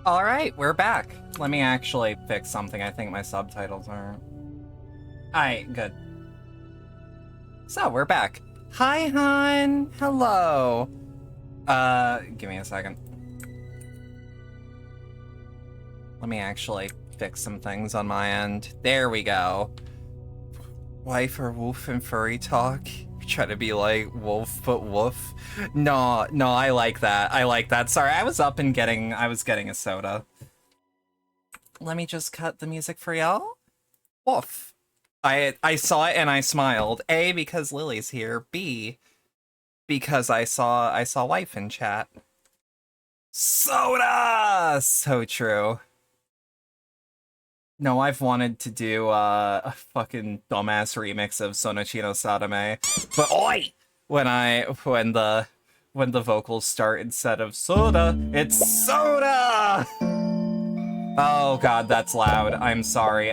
Alright, we're back. Let me actually fix something. I think my subtitles aren't. Alright, good. So, we're back. Hi, hon. Hello. Give me a second. Let me actually fix some things on my end. There we go. Wife or wolf and furry talk? Try to be like wolf but woof. No, I like that. I like that. Sorry, I was getting a soda. Let me just cut the music for y'all. Woof. I saw it and I smiled. A, because Lily's here. B, because I saw wife in chat. Soda! So true. No, I've wanted to do a fucking dumbass remix of Sonochino Sadame, but oi! When the vocals start instead of soda, it's soda! Oh god, that's loud. I'm sorry.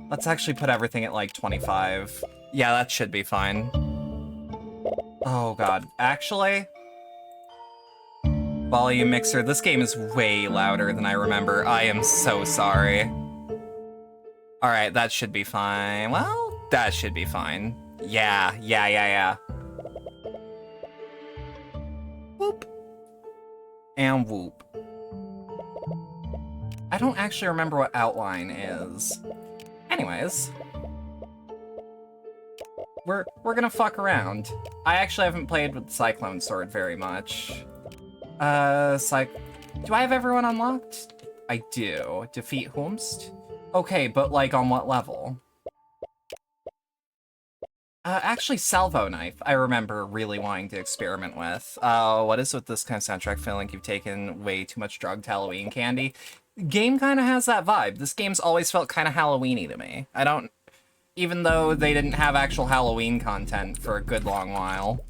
Let's actually put everything at like 25. Yeah, that should be fine. Oh god, actually... Volume mixer, this game is way louder than I remember. I am so sorry. Alright, that should be fine. Well, that should be fine. Yeah. Whoop. And whoop. I don't actually remember what outline is. Anyways. We're gonna fuck around. I actually haven't played with the Cyclone Sword very much. Do I have everyone unlocked? I do. Defeat Whomst? Okay, but like on what level? Actually, Salvo Knife, I remember really wanting to experiment with. What is with this kind of soundtrack? Feeling like you've taken way too much drugged Halloween candy. Game kind of has that vibe. This game's always felt kind of Halloween-y to me. Even though they didn't have actual Halloween content for a good long while.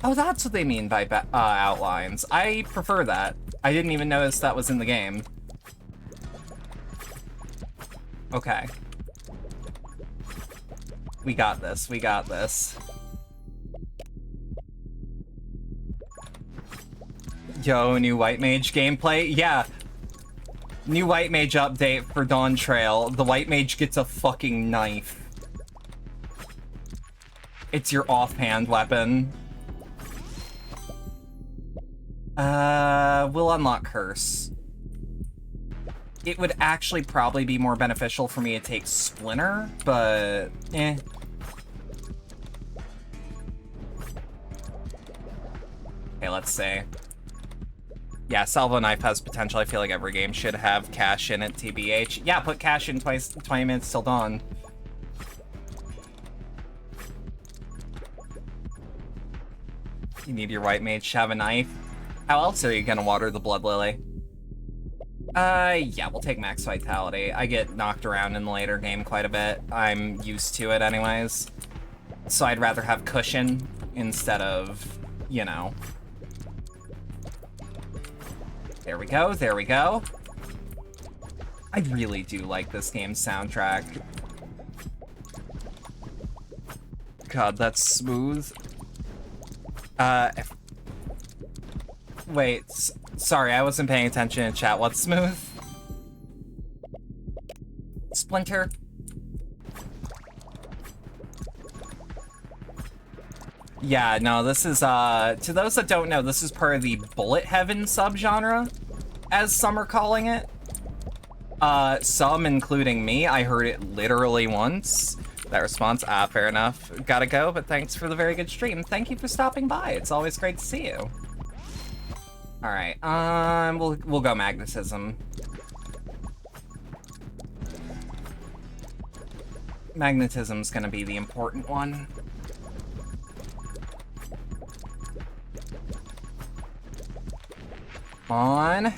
Oh, that's what they mean by outlines. I prefer that. I didn't even notice that was in the game. Okay. We got this. Yo, new White Mage gameplay? Yeah. New White Mage update for Dawn Trail. The White Mage gets a fucking knife. It's your offhand weapon. We'll unlock Curse. It would actually probably be more beneficial for me to take Splinter, but eh. Okay, let's see. Yeah, Salvo Knife has potential. I feel like every game should have cash in it, TBH. Yeah, put cash in 20 minutes till dawn. You need your White Mage to have a knife. How else are you gonna water the Blood Lily? Yeah, we'll take Max Vitality. I get knocked around in the later game quite a bit. I'm used to it anyways. So I'd rather have cushion instead of, you know. There we go. I really do like this game's soundtrack. God, that's smooth. Wait, sorry, I wasn't paying attention in chat. What's smooth? Splinter? Yeah, no, this is, to those that don't know, this is part of the Bullet Heaven subgenre, as some are calling it. Some, including me, I heard it literally once. That response, fair enough. Gotta go, but thanks for the very good stream. Thank you for stopping by. It's always great to see you. Alright, we'll go Magnetism. Magnetism's gonna be the important one. On.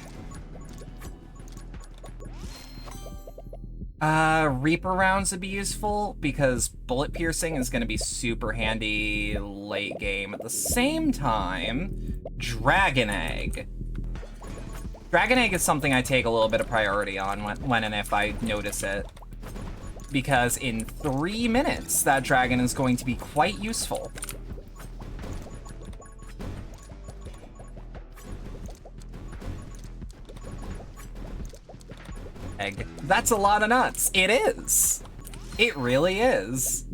Reaper rounds would be useful because bullet piercing is going to be super handy late game. At the same time, Dragon Egg. Dragon Egg is something I take a little bit of priority on when and if I notice it. Because in 3 minutes, that dragon is going to be quite useful. Egg. That's a lot of nuts. It is. It really is.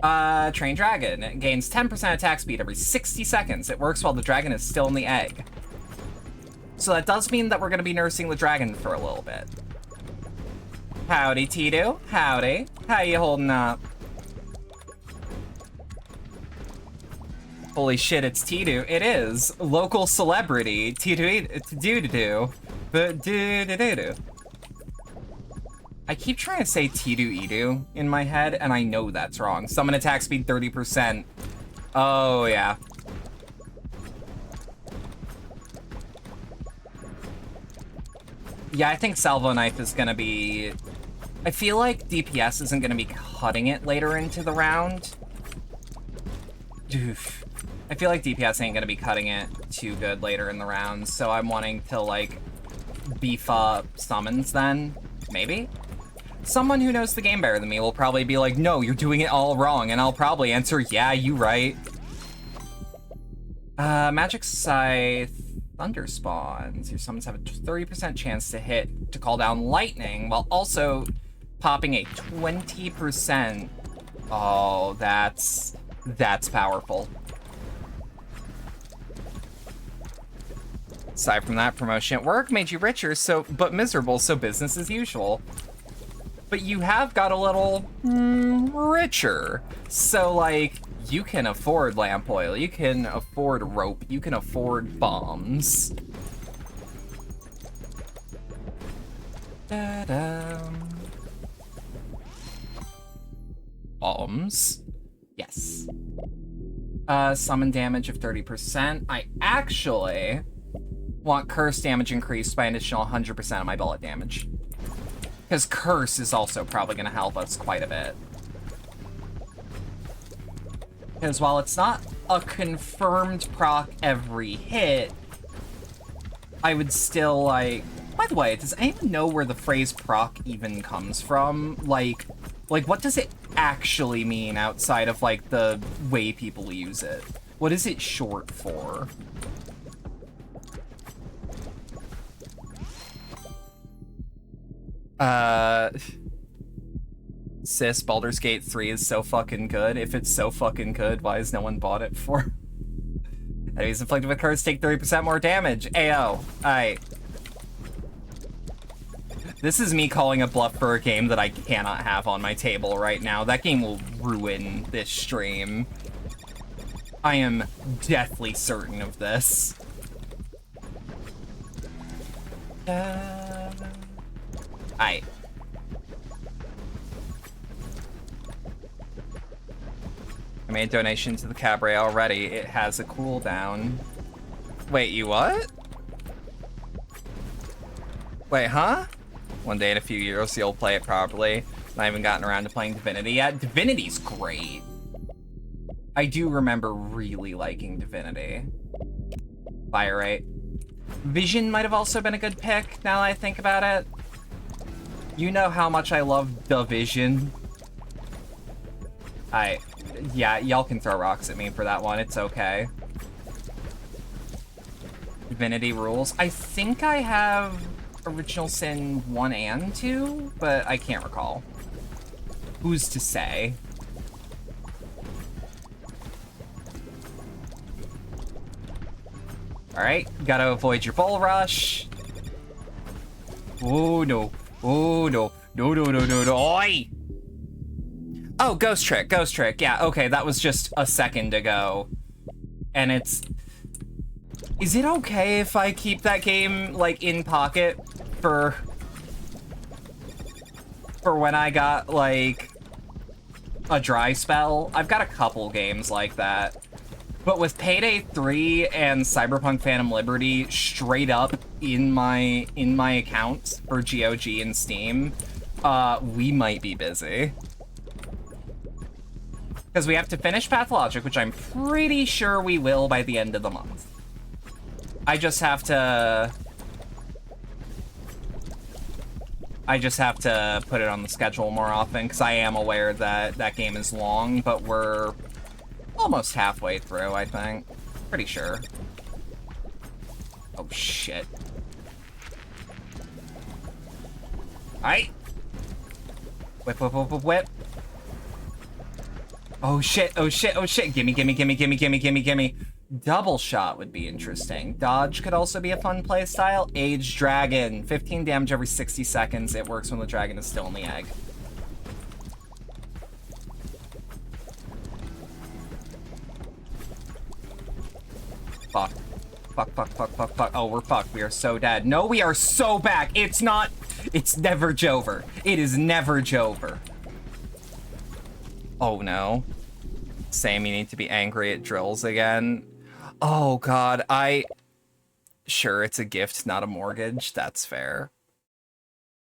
Train dragon. It gains 10% attack speed every 60 seconds. It works while the dragon is still in the egg. So that does mean that we're going to be nursing the dragon for a little bit. Howdy, Tidoo. Howdy. How you holding up? Holy shit, it's Tidoo. It is. Local celebrity. Tidoo. I keep trying to say Tidoo in my head, and I know that's wrong. Summon attack speed 30%. Oh, yeah. Yeah, I think Salvo Knife is gonna be... I feel like DPS isn't gonna be cutting it later into the round. Oof. I feel like DPS ain't gonna be cutting it too good later in the round, so I'm wanting to, like, beef up summons then. Maybe? Someone who knows the game better than me will probably be like, no, you're doing it all wrong, and I'll probably answer, yeah, you right. Magic Scythe Thunder Spawns. Your summons have a 30% chance to call down lightning, while also popping a 20%. Oh, that's powerful. Aside from that, promotion at work made you richer, but miserable, so business as usual. But you have got a little richer. So, like, you can afford lamp oil, you can afford rope, you can afford bombs. Bombs. Yes. Summon damage of 30%. I actually want curse damage increased by an additional 100% of my bullet damage. Because curse is also probably going to help us quite a bit. Because while it's not a confirmed proc every hit, I would still, like... By the way, does anyone know where the phrase proc even comes from? Like, what does it actually mean outside of, like, the way people use it? What is it short for? Sis, Baldur's Gate 3 is so fucking good. If it's so fucking good, why has no one bought it for? Enemies inflicted with curse take 30% more damage. Ayo. Aight. This is me calling a bluff for a game that I cannot have on my table right now. That game will ruin this stream. I am deathly certain of this. Aight. I made a donation to the cabaret already. It has a cooldown. Wait, you what? Wait, huh? One day in a few years, you'll play it properly. Not even gotten around to playing Divinity yet. Divinity's great. I do remember really liking Divinity. Fire rate. Vision might have also been a good pick, now that I think about it. You know how much I love Division. Yeah, y'all can throw rocks at me for that one, it's okay. Divinity rules. I think I have Original Sin 1 and 2, but I can't recall. Who's to say? Alright, gotta avoid your bull rush. Oh no. Oh no. No. Oi! Oh, Ghost Trick. Yeah, okay, that was just a second ago. And it's... Is it okay if I keep that game, like, in pocket for when I got, like, a dry spell? I've got a couple games like that. But with Payday 3 and Cyberpunk Phantom Liberty straight up in my account for GOG and Steam, we might be busy. Because we have to finish Pathologic, which I'm pretty sure we will by the end of the month. I just have to put it on the schedule more often, because I am aware that that game is long, but we're almost halfway through, I think. Pretty sure. Oh, shit. Alright. Whip, whip, whip, whip, whip. Oh shit, oh shit, oh shit. Gimme, gimme, gimme, gimme, gimme, gimme, gimme. Double shot would be interesting. Dodge could also be a fun playstyle. Age Dragon. 15 damage every 60 seconds. It works when the dragon is still in the egg. Fuck. Fuck, fuck, fuck, fuck, fuck. Oh, we're fucked. We are so dead. No, we are so back. It's not... It's never Jover. It is never Jover. Oh, no. Sam, you need to be angry at drills again. Oh, God. Sure, it's a gift, not a mortgage. That's fair.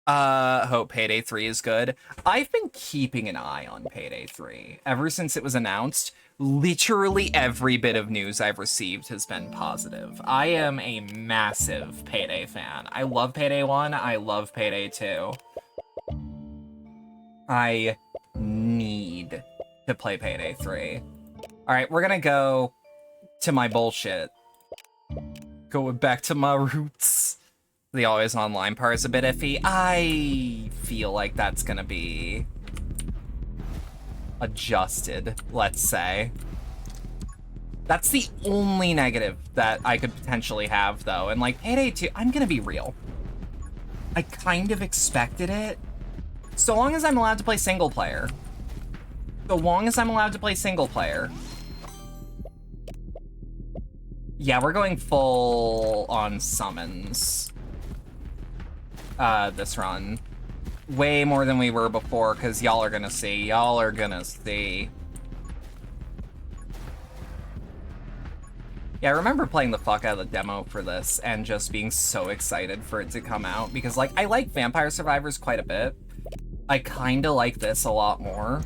Hope Payday 3 is good. I've been keeping an eye on Payday 3 ever since it was announced. Literally every bit of news I've received has been positive. I am a massive Payday fan. I love Payday 1. I love Payday 2. I need to play Payday 3. All right, we're gonna go to my bullshit. Going back to my roots. The always online part is a bit iffy. I feel like that's gonna be adjusted, let's say. That's the only negative that I could potentially have, though. And like Payday 2, I'm gonna be real. I kind of expected it. So long as I'm allowed to play single player. So long as I'm allowed to play single player. Yeah, we're going full on summons. This run. Way more than we were before, because y'all are gonna see. Y'all are gonna see. Yeah, I remember playing the fuck out of the demo for this and just being so excited for it to come out, because, like, I like Vampire Survivors quite a bit. I kinda like this a lot more.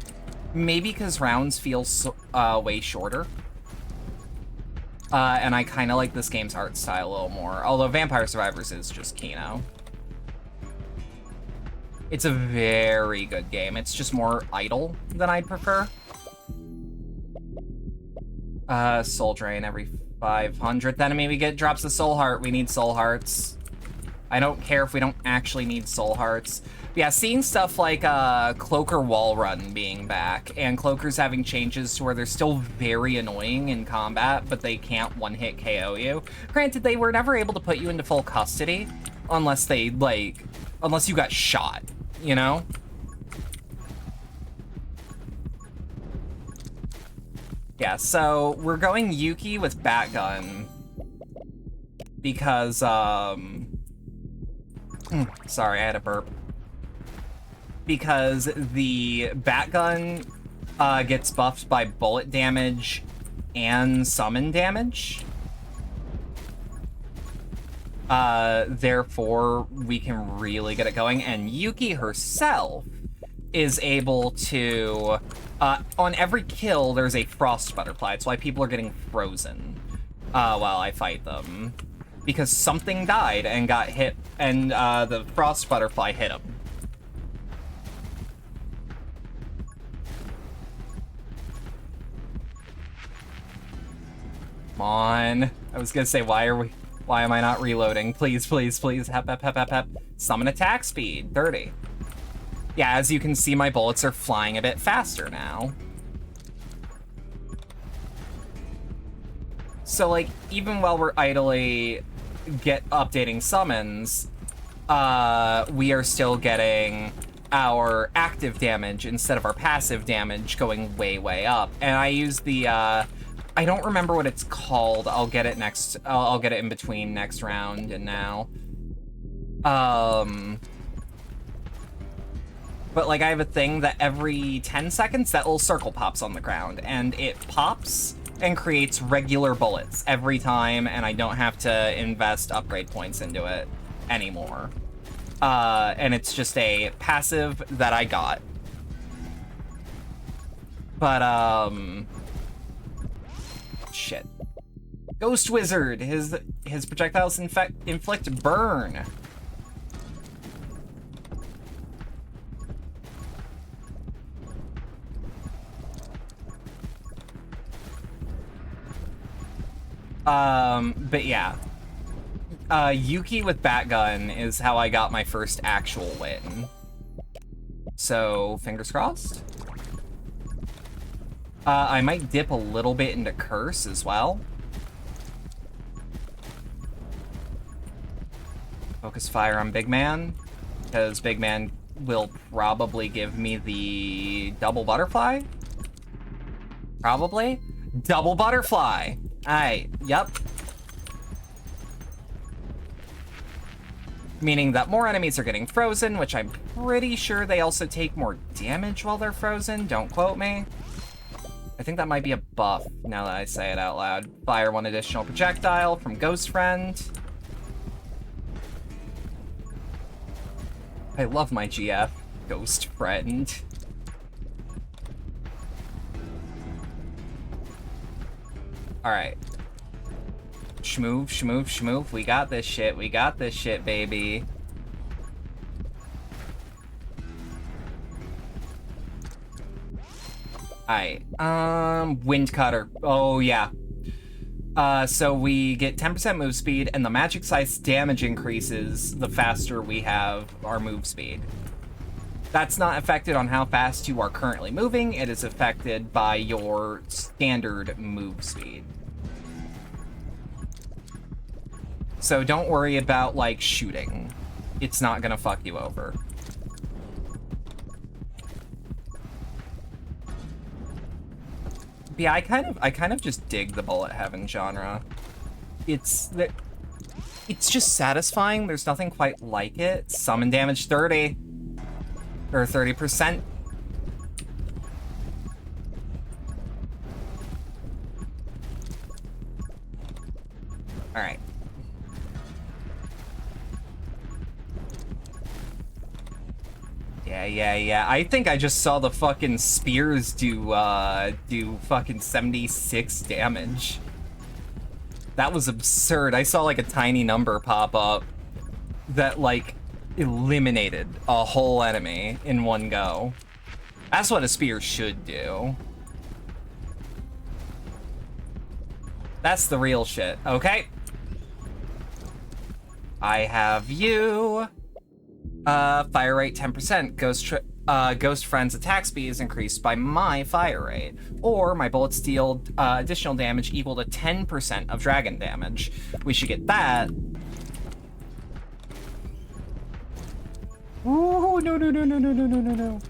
Maybe because rounds feel so, way shorter. And I kinda like this game's art style a little more, although Vampire Survivors is just Kino. It's a very good game. It's just more idle than I'd prefer. Soul Drain every 500th enemy we get drops the Soul Heart. We need Soul Hearts. I don't care if we don't actually need Soul Hearts. But yeah, seeing stuff like Cloaker Wall Run being back, and Cloakers having changes to where they're still very annoying in combat, but they can't one-hit KO you. Granted, they were never able to put you into full custody unless they, like, unless you got shot. You know? Yeah, so we're going Yuki with Batgun because, sorry, I had a burp. Because the Batgun gets buffed by bullet damage and summon damage. Therefore, we can really get it going. And Yuki herself is able to, on every kill, there's a frost butterfly. It's why people are getting frozen while I fight them. Because something died and got hit, and the frost butterfly hit him. Come on. I was gonna say, why am I not reloading? Please, please, please. Hep, hep, hep, hep, hep. Summon attack speed, 30. Yeah, as you can see, my bullets are flying a bit faster now. So, like, even while we're idly updating summons, we are still getting our active damage instead of our passive damage going way, way up. And I use the, I don't remember what it's called. I'll get it next. I'll get it in between next round and now. But like I have a thing that every 10 seconds that little circle pops on the ground, and it pops and creates regular bullets every time, and I don't have to invest upgrade points into it anymore. And it's just a passive that I got. But shit. Ghost Wizard. His projectiles inflict burn. But yeah. Yuki with Batgun is how I got my first actual win. so fingers crossed. I might dip a little bit into Curse as well. Focus Fire on Big Man, because Big Man will probably give me the double butterfly. Probably. Double butterfly. Alright, yep. Meaning that more enemies are getting frozen, which I'm pretty sure they also take more damage while they're frozen. Don't quote me. I think that might be a buff, now that I say it out loud. Fire 1 additional projectile from Ghost Friend. I love my GF, Ghost Friend. Alright. Shmove, shmove, shmove. We got this shit. We got this shit, baby. Alright. Wind Cutter. Oh, yeah. So we get 10% move speed, and the magic size damage increases the faster we have our move speed. That's not affected on how fast you are currently moving. It is affected by your standard move speed. So don't worry about, like, shooting. It's not gonna fuck you over. Yeah, I kind of just dig the bullet heaven genre. It's just satisfying. There's nothing quite like it. Summon damage 30. Or 30%. Alright. Yeah. I think I just saw the fucking spears do fucking 76 damage. That was absurd. I saw like a tiny number pop up that like eliminated a whole enemy in one go. That's what a spear should do. That's the real shit, okay? I have you. Fire rate 10%. Ghost Friend's attack speed is increased by my fire rate. Or my bullets deal additional damage equal to 10% of dragon damage. We should get that. Ooh, no. No.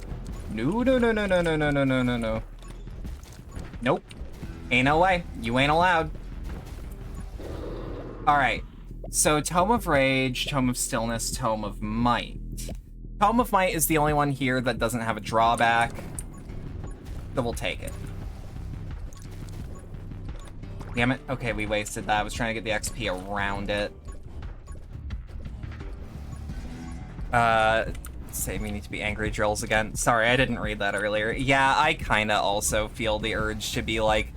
Nope. Ain't no way. You ain't allowed. Alright. So, Tome of Rage, Tome of Stillness, Tome of Might. Tome of Might is the only one here that doesn't have a drawback. So we'll take it. Damn it. Okay, we wasted that. I was trying to get the XP around it. Say we need to be angry drills again. Sorry, I didn't read that earlier. Yeah, I kinda also feel the urge to be like,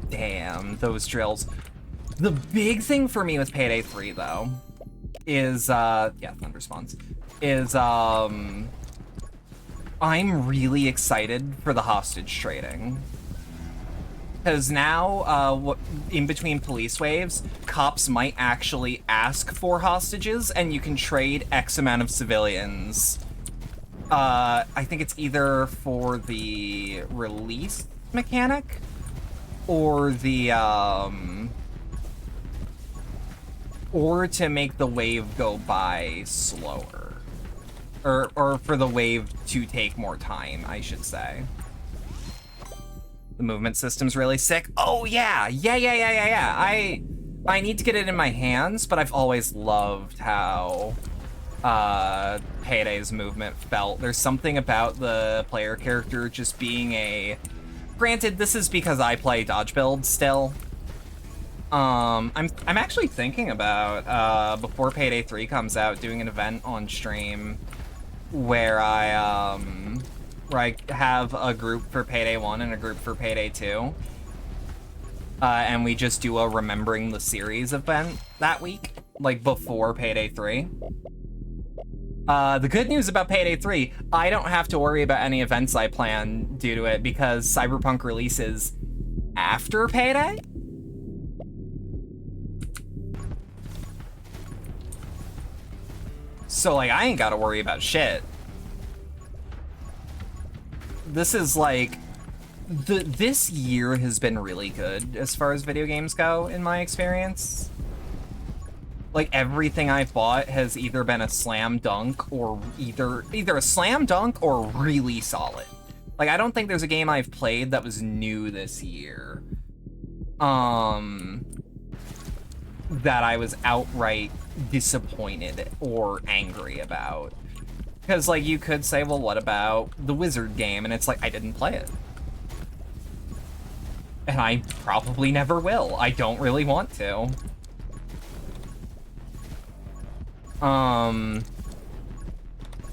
damn, those drills. The big thing for me with Payday 3, though, is, yeah, Thunder spawns, is, I'm really excited for the hostage trading. Because now, in between police waves, cops might actually ask for hostages, and you can trade X amount of civilians. I think it's either for the release mechanic, or the, or to make the wave go by slower. Or for the wave to take more time, I should say. The movement system's really sick. Oh yeah. I need to get it in my hands, but I've always loved how Payday's movement felt. There's something about the player character just being a... Granted, this is because I play dodge build still. I'm actually thinking about before Payday 3 comes out, doing an event on stream where I have a group for Payday 1 and a group for Payday 2. And we just do a Remembering the Series event that week, like before Payday 3. The good news about Payday 3, I don't have to worry about any events I plan due to it because Cyberpunk releases after Payday. So, like, I ain't gotta worry about shit. this is like this year has been really good as far as video games go in my experience. Like everything I've bought has either been a slam dunk or either a slam dunk or really solid. Like I don't think there's a game I've played that was new this year. That I was outright disappointed or angry about. Because, like, you could say, well, what about the Wizard game? And it's like, I didn't play it. And I probably never will. I don't really want to. And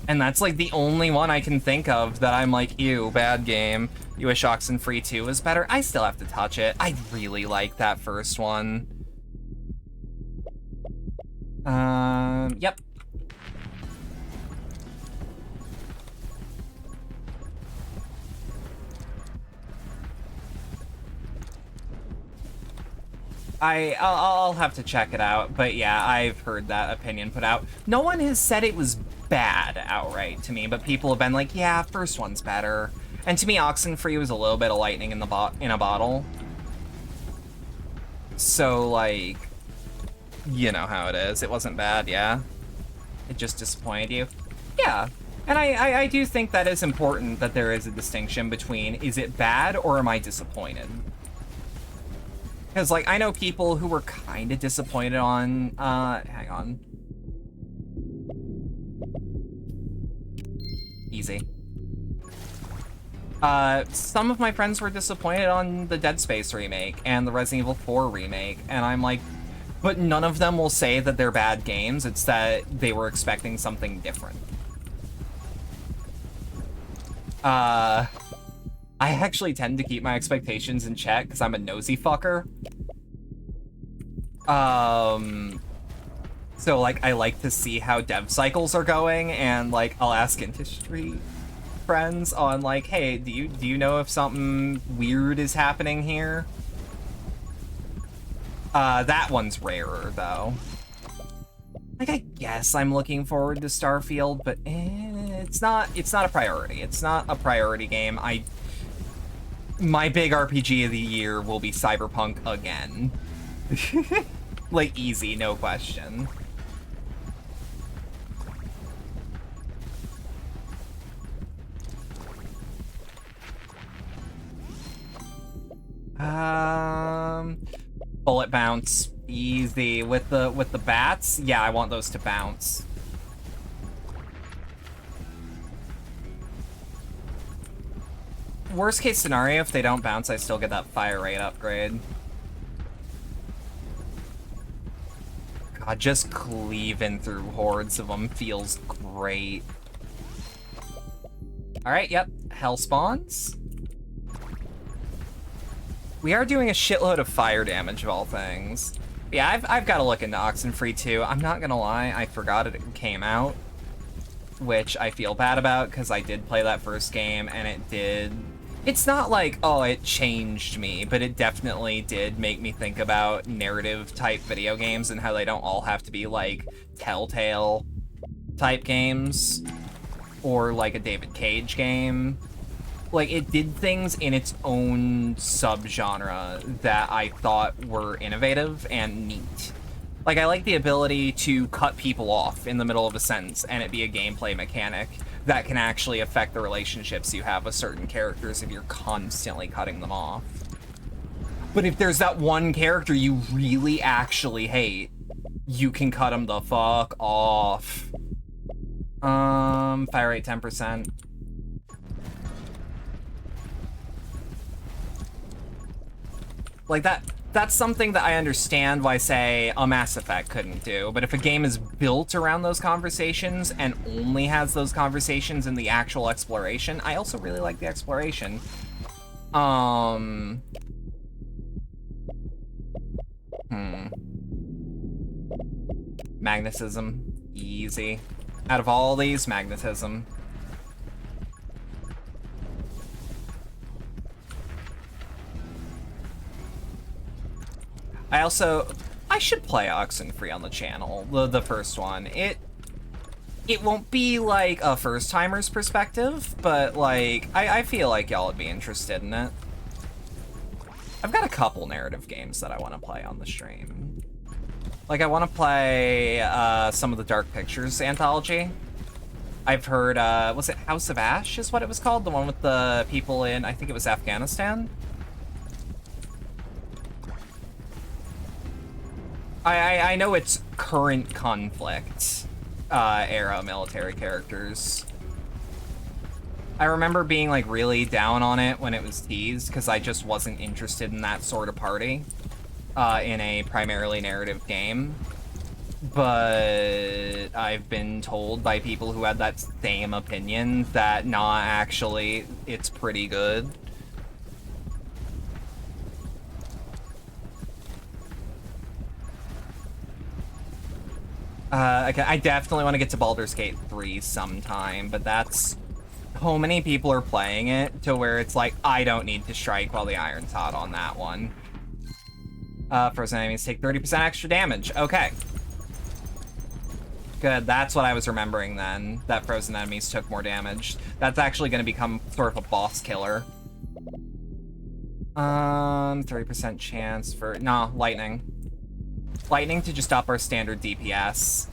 that's, like, the only one I can think of that I'm like, ew, bad game. You wish Oxenfree 2 was better? I still have to touch it. I really like that first one. Yep. I'll have to check it out, but yeah, I've heard that opinion put out. No one has said it was bad outright to me, but people have been like, yeah, first one's better. And to me, Oxenfree was a little bit of lightning in a bottle. So, like, you know how it is. It wasn't bad, yeah? It just disappointed you? Yeah. And I do think that is important, that there is a distinction between, is it bad or am I disappointed? Because, like, I know people who were kind of disappointed on, hang on. Easy. Some of my friends were disappointed on the Dead Space remake and the Resident Evil 4 remake, and I'm like, but none of them will say that they're bad games, it's that they were expecting something different. I actually tend to keep my expectations in check because I'm a nosy fucker. So, like, I like to see how dev cycles are going, and, like, I'll ask industry friends on, like, hey, do you know if something weird is happening here? That one's rarer, though. Like, I guess I'm looking forward to Starfield, but it's not a priority. It's not a priority game. My big RPG of the year will be Cyberpunk again. Like, easy, no question. Bullet bounce. Easy. With the bats? Yeah, I want those to bounce. Worst case scenario, if they don't bounce, I still get that fire rate upgrade. God, just cleaving through hordes of them feels great. Alright, yep. Hell spawns. We are doing a shitload of fire damage of all things. Yeah, I've got to look into Oxenfree 2. I'm not gonna lie, I forgot it came out, which I feel bad about because I did play that first game and it did. It's not like, oh, it changed me, but it definitely did make me think about narrative-type video games and how they don't all have to be, like, Telltale-type games or, like, a David Cage game. Like, it did things in its own subgenre that I thought were innovative and neat. Like, I like the ability to cut people off in the middle of a sentence and it be a gameplay mechanic that can actually affect the relationships you have with certain characters if you're constantly cutting them off. But if there's that one character you really actually hate, you can cut them the fuck off. Fire rate 10%. Like, that's something that I understand why, say, a Mass Effect couldn't do, but if a game is built around those conversations and only has those conversations in the actual exploration, I also really like the exploration. Magnetism. Easy. Out of all these, magnetism. I should play Oxenfree on the channel, the first one. It it won't be like a first-timer's perspective, but like, I feel like y'all would be interested in it. I've got a couple narrative games that I want to play on the stream. Like, I want to play some of the Dark Pictures anthology. I've heard, was it House of Ash is what it was called? The one with the people in, I think it was Afghanistan? I know it's current conflict era military characters. I remember being like really down on it when it was teased because I just wasn't interested in that sort of party in a primarily narrative game. But I've been told by people who had that same opinion that nah, actually, it's pretty good. I definitely want to get to Baldur's Gate 3 sometime, but that's... So many people are playing it to where it's like, I don't need to strike while the iron's hot on that one. Frozen enemies take 30% extra damage. Okay. Good, that's what I was remembering then, that frozen enemies took more damage. That's actually going to become sort of a boss killer. 30% chance for... Nah, lightning. Lightning to just up our standard DPS.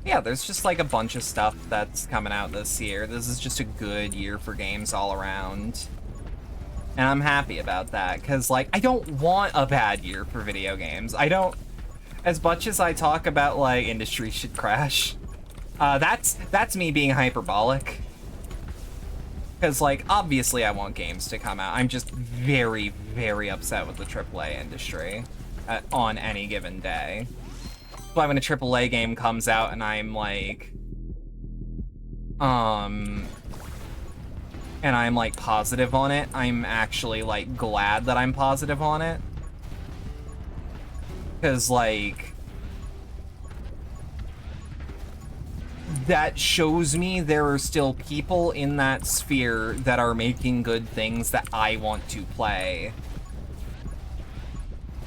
Yeah, there's just like a bunch of stuff that's coming out this year. This is just a good year for games all around. And I'm happy about that, because like, I don't want a bad year for video games. I don't, as much as I talk about like industry should crash, that's me being hyperbolic. Because like, obviously I want games to come out. I'm just very, very upset with the AAA industry on any given day. But when a AAA game comes out and I'm like, and I'm like positive on it, I'm actually like glad that I'm positive on it. Because like, that shows me there are still people in that sphere that are making good things that I want to play.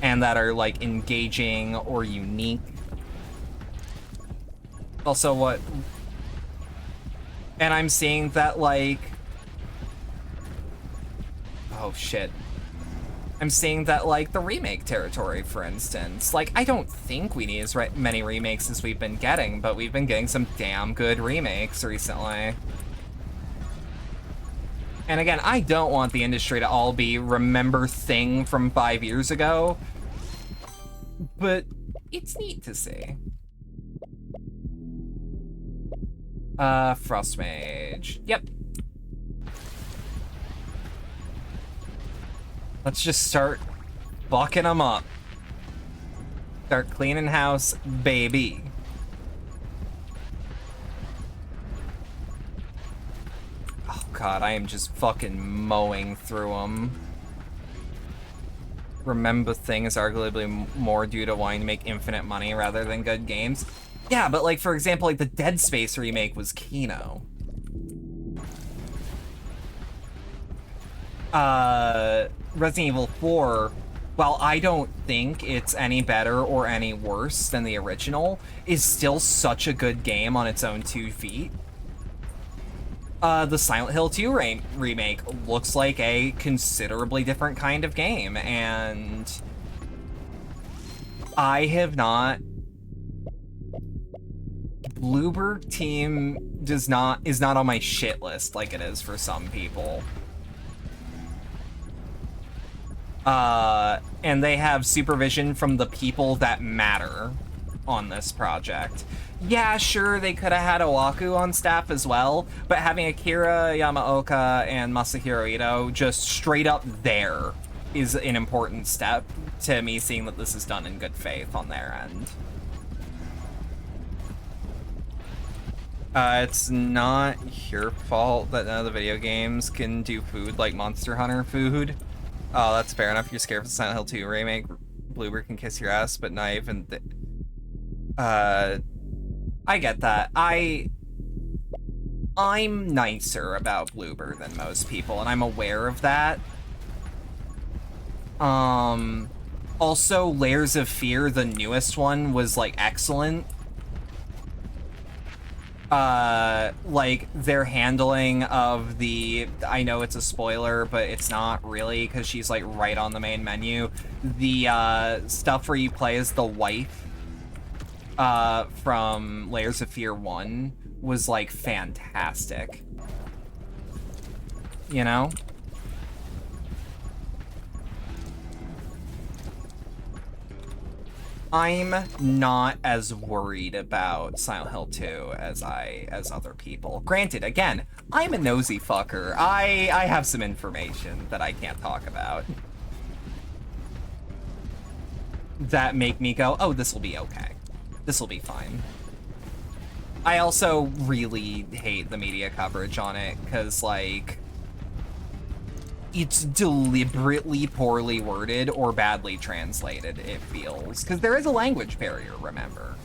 And that are like engaging or unique. Also what... And I'm seeing that like... Oh shit. I'm seeing that like the remake territory, for instance. Like, I don't think we need as many remakes as we've been getting, but we've been getting some damn good remakes recently. And again, I don't want the industry to all be remember Thing from 5 years ago, but it's neat to see. Frostmage. Yep. Let's just start bucking them up. Start cleaning house, baby. Oh god, I am just fucking mowing through them. Remember Thing is arguably more due to wanting to make infinite money rather than good games. Yeah, but like, for example, like the Dead Space remake was Kino. Resident Evil 4, while I don't think it's any better or any worse than the original, is still such a good game on its own 2 feet. The Silent Hill 2 remake looks like a considerably different kind of game, and I have not... Bloober Team is not on my shit list like it is for some people. And they have supervision from the people that matter on this project. Yeah, sure, they could have had Oaku on staff as well, but having Akira Yamaoka and Masahiro Ito just straight up there is an important step to me seeing that this is done in good faith on their end. It's not your fault that none of the video games can do food like Monster Hunter food. Oh, that's fair enough. You're scared for the Silent Hill 2 remake. Bloober can kiss your ass, but not even... I get that. I'm nicer about Bloober than most people, and I'm aware of that. Also, Layers of Fear, the newest one, was, like, excellent. Like, their handling of the... I know it's a spoiler, but it's not really, because she's, like, right on the main menu. The, stuff where you play as the wife, from Layers of Fear 1 was, like, fantastic. You know? I'm not as worried about Silent Hill 2 as other people. Granted, again, I'm a nosy fucker. I have some information that I can't talk about that make me go, oh, this will be okay. This will be fine. I also really hate the media coverage on it, because, like, it's deliberately poorly worded or badly translated, it feels. Because there is a language barrier, remember.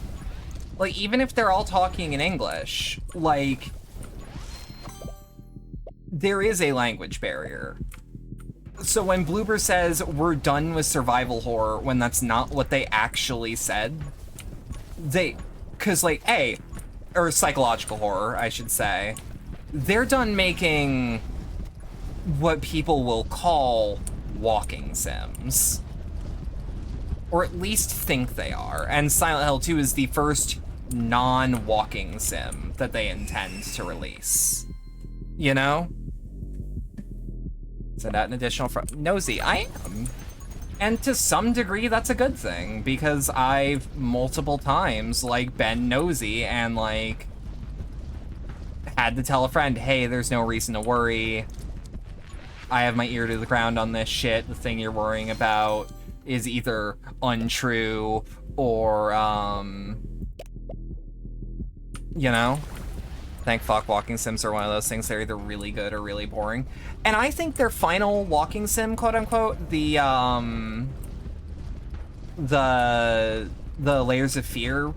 Like, even if they're all talking in English, like, there is a language barrier. So when Bloober says, we're done with survival horror, when that's not what they actually said, because, like, or psychological horror, I should say, they're done making what people will call walking sims. Or at least think they are. And Silent Hill 2 is the first non-walking sim that they intend to release. You know? Send out an additional nosy. I am. And to some degree, that's a good thing, because I've multiple times, like, been nosy and, like, had to tell a friend, hey, there's no reason to worry. I have my ear to the ground on this shit. The thing you're worrying about is either untrue or, you know? Thank fuck, walking sims are one of those things. They're either really good or really boring. And I think their final walking sim, quote unquote, the Layers of Fear,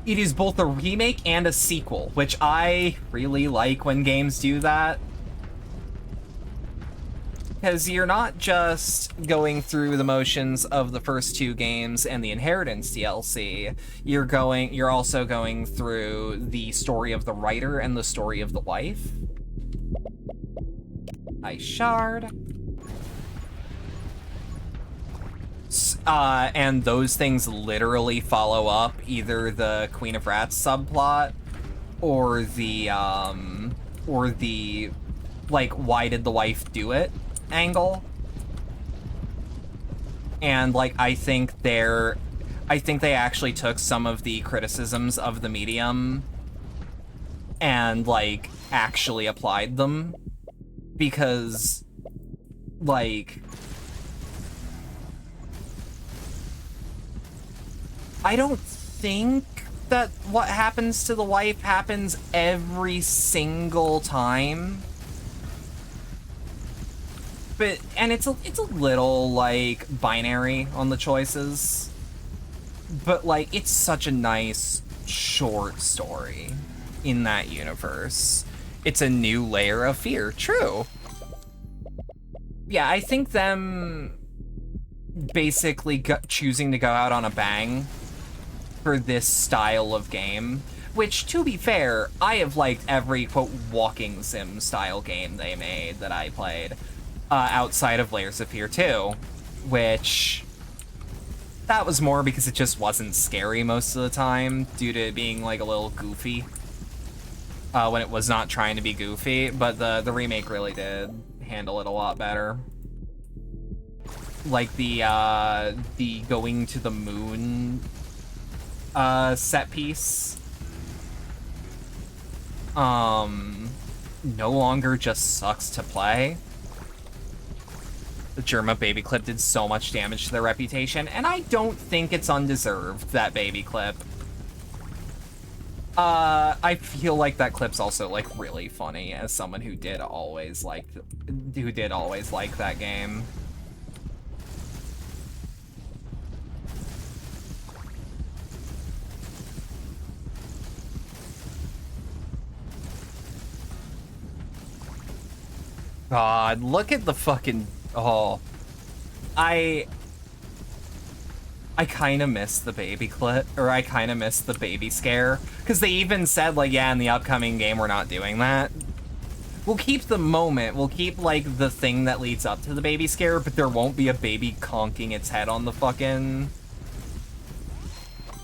it is both a remake and a sequel, which I really like when games do that. Because you're not just going through the motions of the first two games and the Inheritance DLC, you're also going through the story of the writer and the story of the wife. Nice shard. And those things literally follow up either the Queen of Rats subplot or the like, why did the wife do it angle. And, like, I think they actually took some of the criticisms of the medium and, like, actually applied them, because, like, I don't think that what happens to the wife happens every single time. But, and it's a little, like, binary on the choices. But, like, it's such a nice, short story in that universe. It's a new layer of fear, true. Yeah, I think them basically choosing to go out on a bang for this style of game, which, to be fair, I have liked every, quote, walking sim style game they made that I played. Outside of Layers of Fear 2, which that was more because it just wasn't scary most of the time due to it being, like, a little goofy when it was not trying to be goofy, but the remake really did handle it a lot better. Like the going to the moon set piece no longer just sucks to play. The Germa baby clip did so much damage to their reputation, and I don't think it's undeserved, that baby clip. I feel like that clip's also, like, really funny as someone who did always like that game. God, look at the fucking... Oh. I kind of miss the baby clip, or I kind of miss the baby scare. Because they even said, like, yeah, in the upcoming game, we're not doing that. We'll keep the moment, we'll keep, like, the thing that leads up to the baby scare, but there won't be a baby conking its head on the fucking...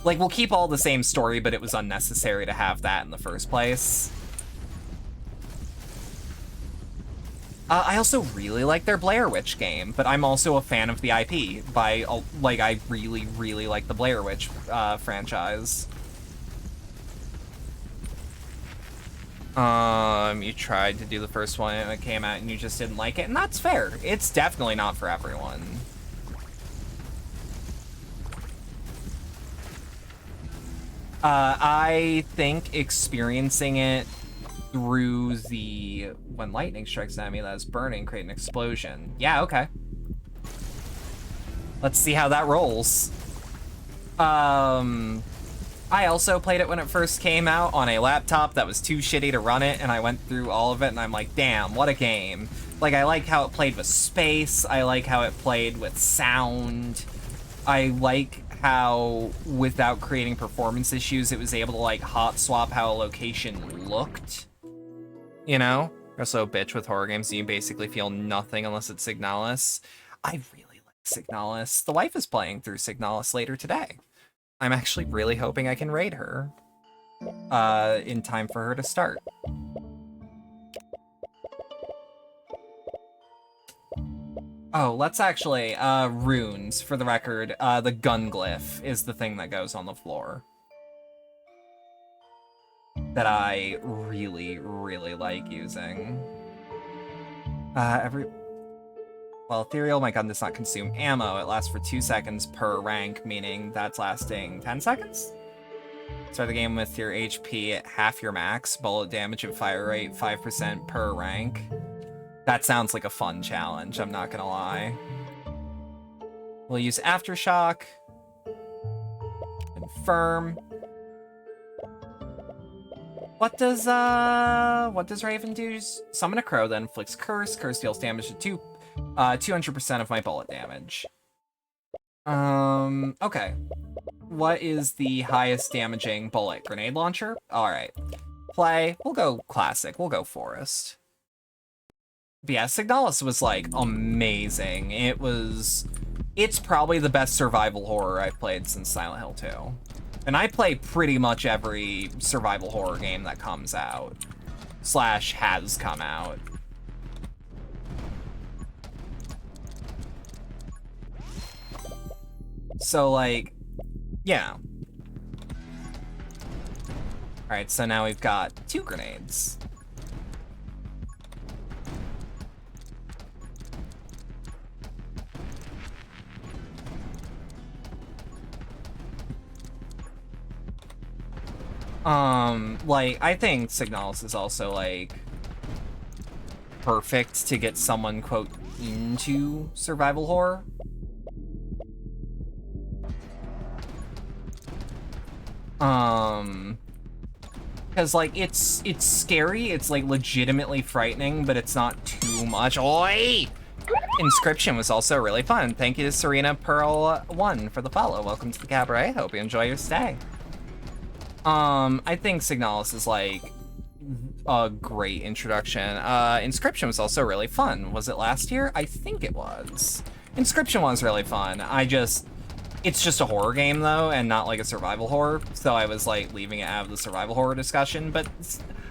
Like, we'll keep all the same story, but it was unnecessary to have that in the first place. I also really like their Blair Witch game, but I'm also a fan of the IP. Like, I really, really like the Blair Witch franchise. You tried to do the first one and it came out and you just didn't like it, and that's fair. It's definitely not for everyone. I think experiencing it through the when lightning strikes an enemy that is burning, create an explosion. Yeah, okay. Let's see how that rolls. I also played it when it first came out on a laptop that was too shitty to run it, and I went through all of it, and I'm like, damn, what a game. Like, I like how it played with space, I like how it played with sound, I like how, without creating performance issues, it was able to, like, hot swap how a location looked. You know? You're so a bitch with horror games, you basically feel nothing unless it's Signalis. I really like Signalis. The wife is playing through Signalis later today. I'm actually really hoping I can raid her in time for her to start. Oh, let's actually, runes, for the record. The gun glyph is the thing that goes on the floor. That I really, really like using. Well, Ethereal, my gun does not consume ammo. It lasts for 2 seconds per rank, meaning that's lasting 10 seconds? Start the game with your HP at half your max, bullet damage and fire rate 5% per rank. That sounds like a fun challenge, I'm not gonna lie. We'll use Aftershock. Confirm. What does Raven do? Summon a crow, then inflicts curse. Curse deals damage to 200% of my bullet damage. Okay. What is the highest damaging bullet? Grenade launcher? Alright. Play. We'll go classic. We'll go forest. But yeah, Signalis was, like, amazing. It's probably the best survival horror I've played since Silent Hill 2. And I play pretty much every survival horror game that comes out. / has come out. So, like, yeah. Alright, so now we've got 2 grenades. Like, I think Signalis is also, like, perfect to get someone, quote, into survival horror. Because, like, it's scary, it's, like, legitimately frightening, but it's not too much. Oi! Inscription was also really fun. Thank you to Serena Pearl 1 for the follow. Welcome to the cabaret. Hope you enjoy your stay. I think Signalis is, like, a great introduction. Inscription was also really fun. Was it last year? I think it was. Inscription was really fun. It's just a horror game, though, and not, like, a survival horror, so I was, like, leaving it out of the survival horror discussion, but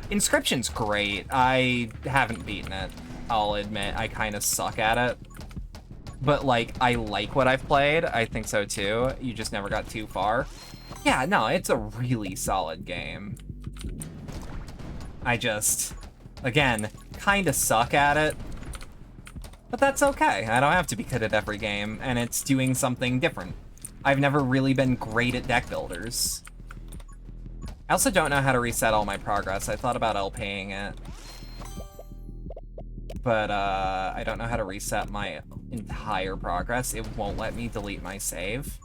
Inscription's great. I haven't beaten it, I'll admit. I kind of suck at it. But, like, I like what I've played. I think so, too. You just never got too far. Yeah, no, it's a really solid game. I just, again, kind of suck at it. But that's okay. I don't have to be good at every game, and it's doing something different. I've never really been great at deck builders. I also don't know how to reset all my progress. I thought about LPing it. But, I don't know how to reset my entire progress. It won't let me delete my save.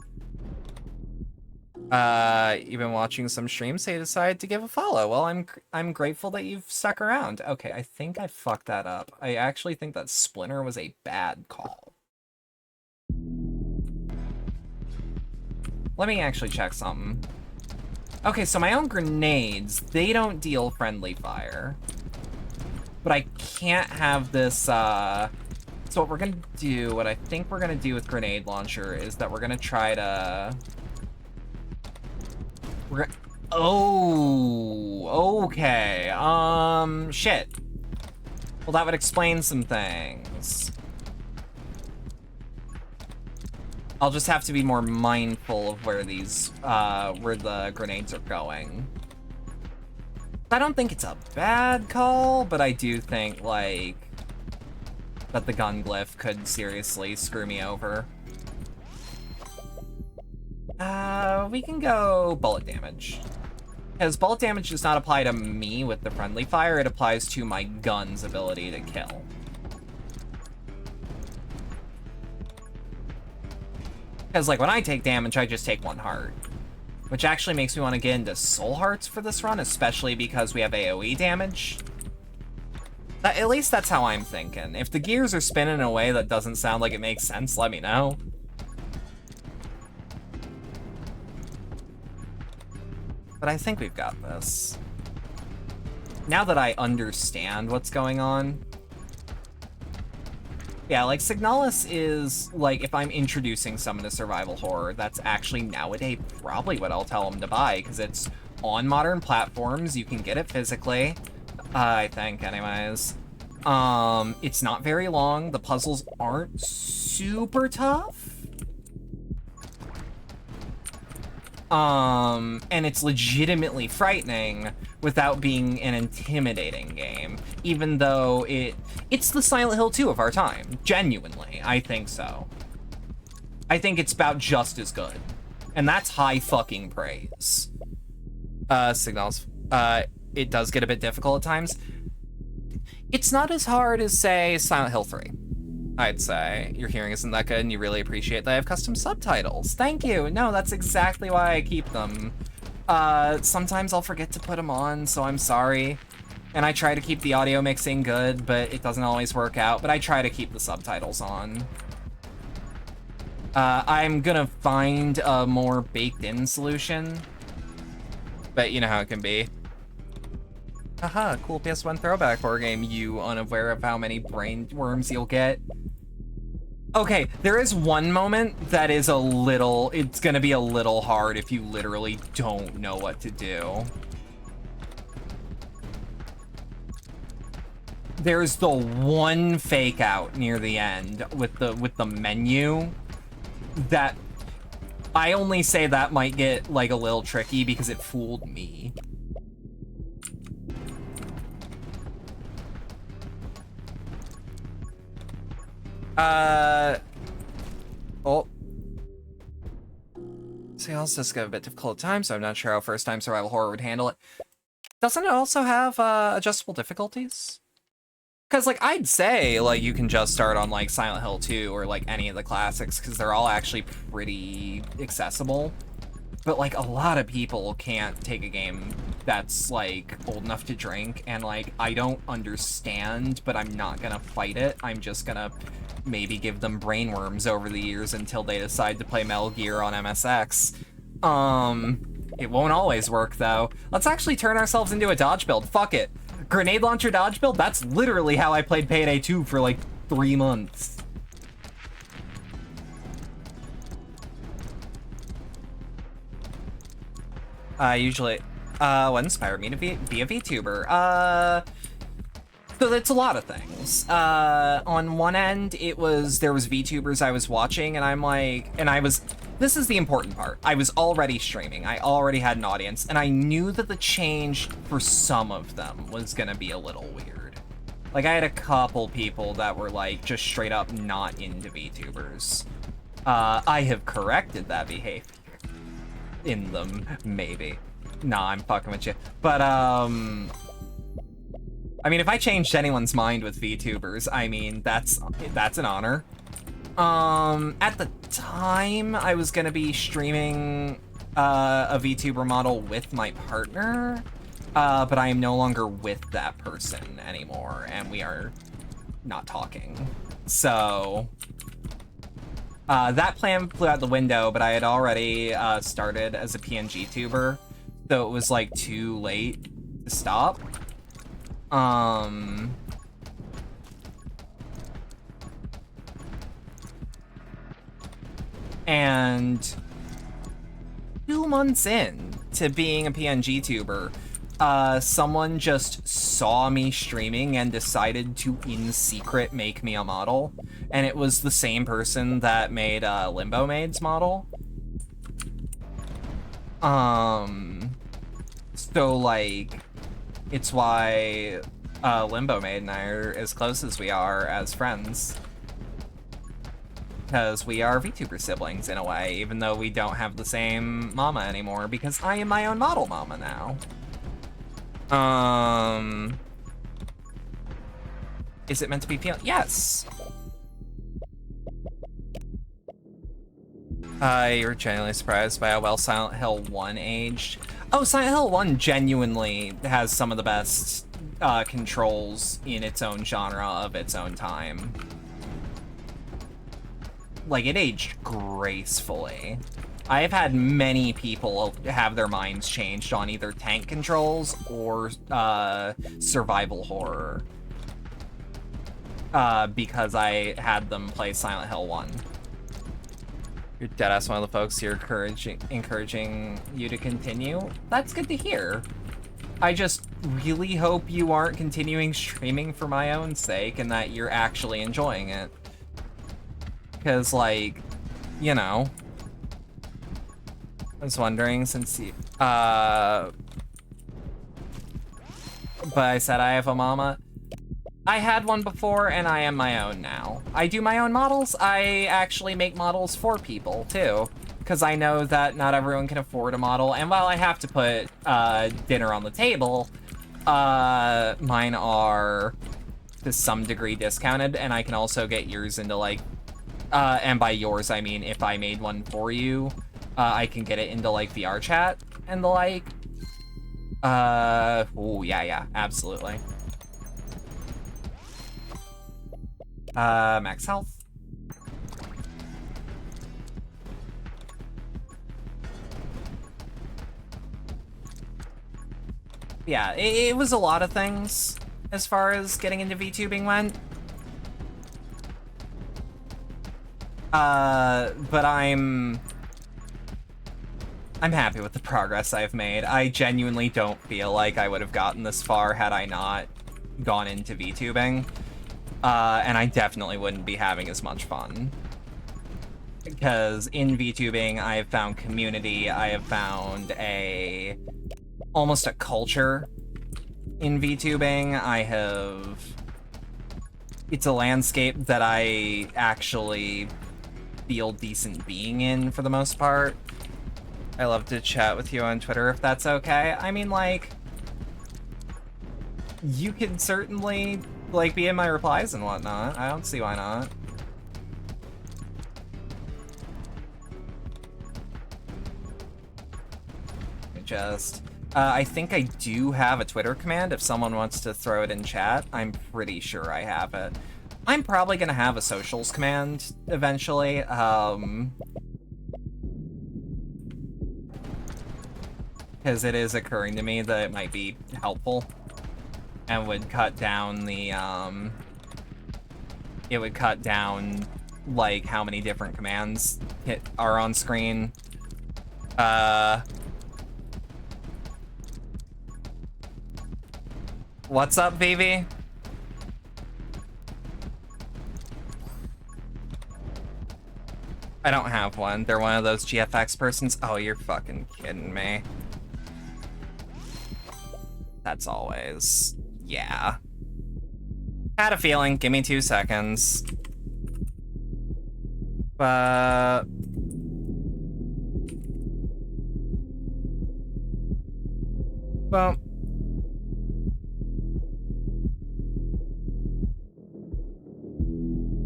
You've been watching some streams, so you decided to give a follow. Well, I'm grateful that you've stuck around. Okay, I think I fucked that up. I actually think that Splinter was a bad call. Let me actually check something. Okay, so my own grenades, they don't deal friendly fire. But I can't have this, so what we're gonna do, what I think we're gonna do with grenade launcher is that we're gonna try to... Oh, okay. Shit. Well, that would explain some things. I'll just have to be more mindful of where these, where the grenades are going. I don't think it's a bad call, but I do think, like, that the gun glyph could seriously screw me over. We can go bullet damage. Because bullet damage does not apply to me with the friendly fire, it applies to my gun's ability to kill. Because, like, when I take damage, I just take 1 heart. Which actually makes me want to get into soul hearts for this run, especially because we have AoE damage. At least that's how I'm thinking. If the gears are spinning in a way that doesn't sound like it makes sense, let me know. But I think we've got this. Now that I understand what's going on. Yeah, like, Signalis is, like, if I'm introducing someone to survival horror, that's actually nowadays probably what I'll tell them to buy, because it's on modern platforms, you can get it physically, I think, anyways. It's not very long, the puzzles aren't super tough. And it's legitimately frightening without being an intimidating game, even though it's the Silent Hill 2 of our time. Genuinely, I think so. I think it's about just as good. And that's high fucking praise. Signals. It does get a bit difficult at times. It's not as hard as, say, Silent Hill 3. I'd say. Your hearing isn't that good and you really appreciate that I have custom subtitles. Thank you. No, that's exactly why I keep them. Sometimes I'll forget to put them on, so I'm sorry. And I try to keep the audio mixing good, but it doesn't always work out. But I try to keep the subtitles on. I'm gonna find a more baked-in solution. But you know how it can be. Haha, cool PS1 throwback horror game, you unaware of how many brain worms you'll get. Okay, there is one moment that is it's gonna be a little hard if you literally don't know what to do. There's the one fake out near the end with the menu that I only say that might get like a little tricky because it fooled me. Oh. Sales does get a bit difficult at times, so I'm not sure how first-time survival horror would handle it. Doesn't it also have adjustable difficulties? Because, like, I'd say, like, you can just start on, like, Silent Hill 2 or, like, any of the classics, because they're all actually pretty accessible. But, like, a lot of people can't take a game that's, like, old enough to drink, and, like, I don't understand, but I'm not gonna fight it. I'm just gonna maybe give them brainworms over the years until they decide to play Metal Gear on MSX. It won't always work, though. Let's actually turn ourselves into a dodge build. Fuck it. Grenade launcher dodge build? That's literally how I played Payday 2 for, like, 3 months. Usually, what inspired me to be a VTuber? So that's a lot of things. On one end, there was VTubers I was watching, and I'm like, this is the important part. I was already streaming. I already had an audience, and I knew that the change for some of them was gonna be a little weird. Like, I had a couple people that were, like, just straight up not into VTubers. I have corrected that behavior in them, maybe. Nah, I'm fucking with you. But, I mean, if I changed anyone's mind with VTubers, I mean, that's an honor. At the time, I was gonna be streaming a VTuber model with my partner, but I am no longer with that person anymore, and we are not talking. So that plan flew out the window, but I had already started as a PNG tuber, so it was like too late to stop. And 2 months in to being a PNG tuber, someone just saw me streaming and decided to in secret make me a model. And it was the same person that made Limbo Maid's model. So like, it's why Limbo Maid and I are as close as we are as friends. Because we are VTuber siblings in a way, even though we don't have the same mama anymore, because I am my own model mama now. Is it meant to be PL? Yes! You're genuinely surprised by how well Silent Hill 1 aged. Oh, Silent Hill 1 genuinely has some of the best controls in its own genre of its own time. Like, it aged gracefully. I've had many people have their minds changed on either tank controls or survival horror because I had them play Silent Hill 1. You're deadass one of the folks you're encouraging you to continue. That's good to hear. I just really hope you aren't continuing streaming for my own sake and that you're actually enjoying it. Because, like, you know, I was wondering since you, but I said I have a mama. I had one before and I am my own now. I do my own models. I actually make models for people too, because I know that not everyone can afford a model. And while I have to put dinner on the table, mine are to some degree discounted, and I can also get yours into like, and by yours I mean if I made one for you, I can get it into like VR chat and the like. Oh yeah, absolutely. Max health. Yeah, it was a lot of things as far as getting into VTubing went. But I'm happy with the progress I've made. I genuinely don't feel like I would have gotten this far had I not gone into VTubing. And I definitely wouldn't be having as much fun. Because in VTubing, I have found community, I have found almost a culture in VTubing. It's a landscape that I actually feel decent being in for the most part. I love to chat with you on Twitter if that's okay. I mean, like, you can certainly like be in my replies and whatnot. I don't see why not. I think I do have a Twitter command if someone wants to throw it in chat. I'm pretty sure I have it. I'm probably gonna have a socials command eventually. Because it is occurring to me that it might be helpful. And would cut down the, it would cut down, like, how many different commands are on screen. What's up, Vivi? I don't have one. They're one of those GFX persons. Oh, you're fucking kidding me. That's always... yeah. Had a feeling. Give me 2 seconds. Well,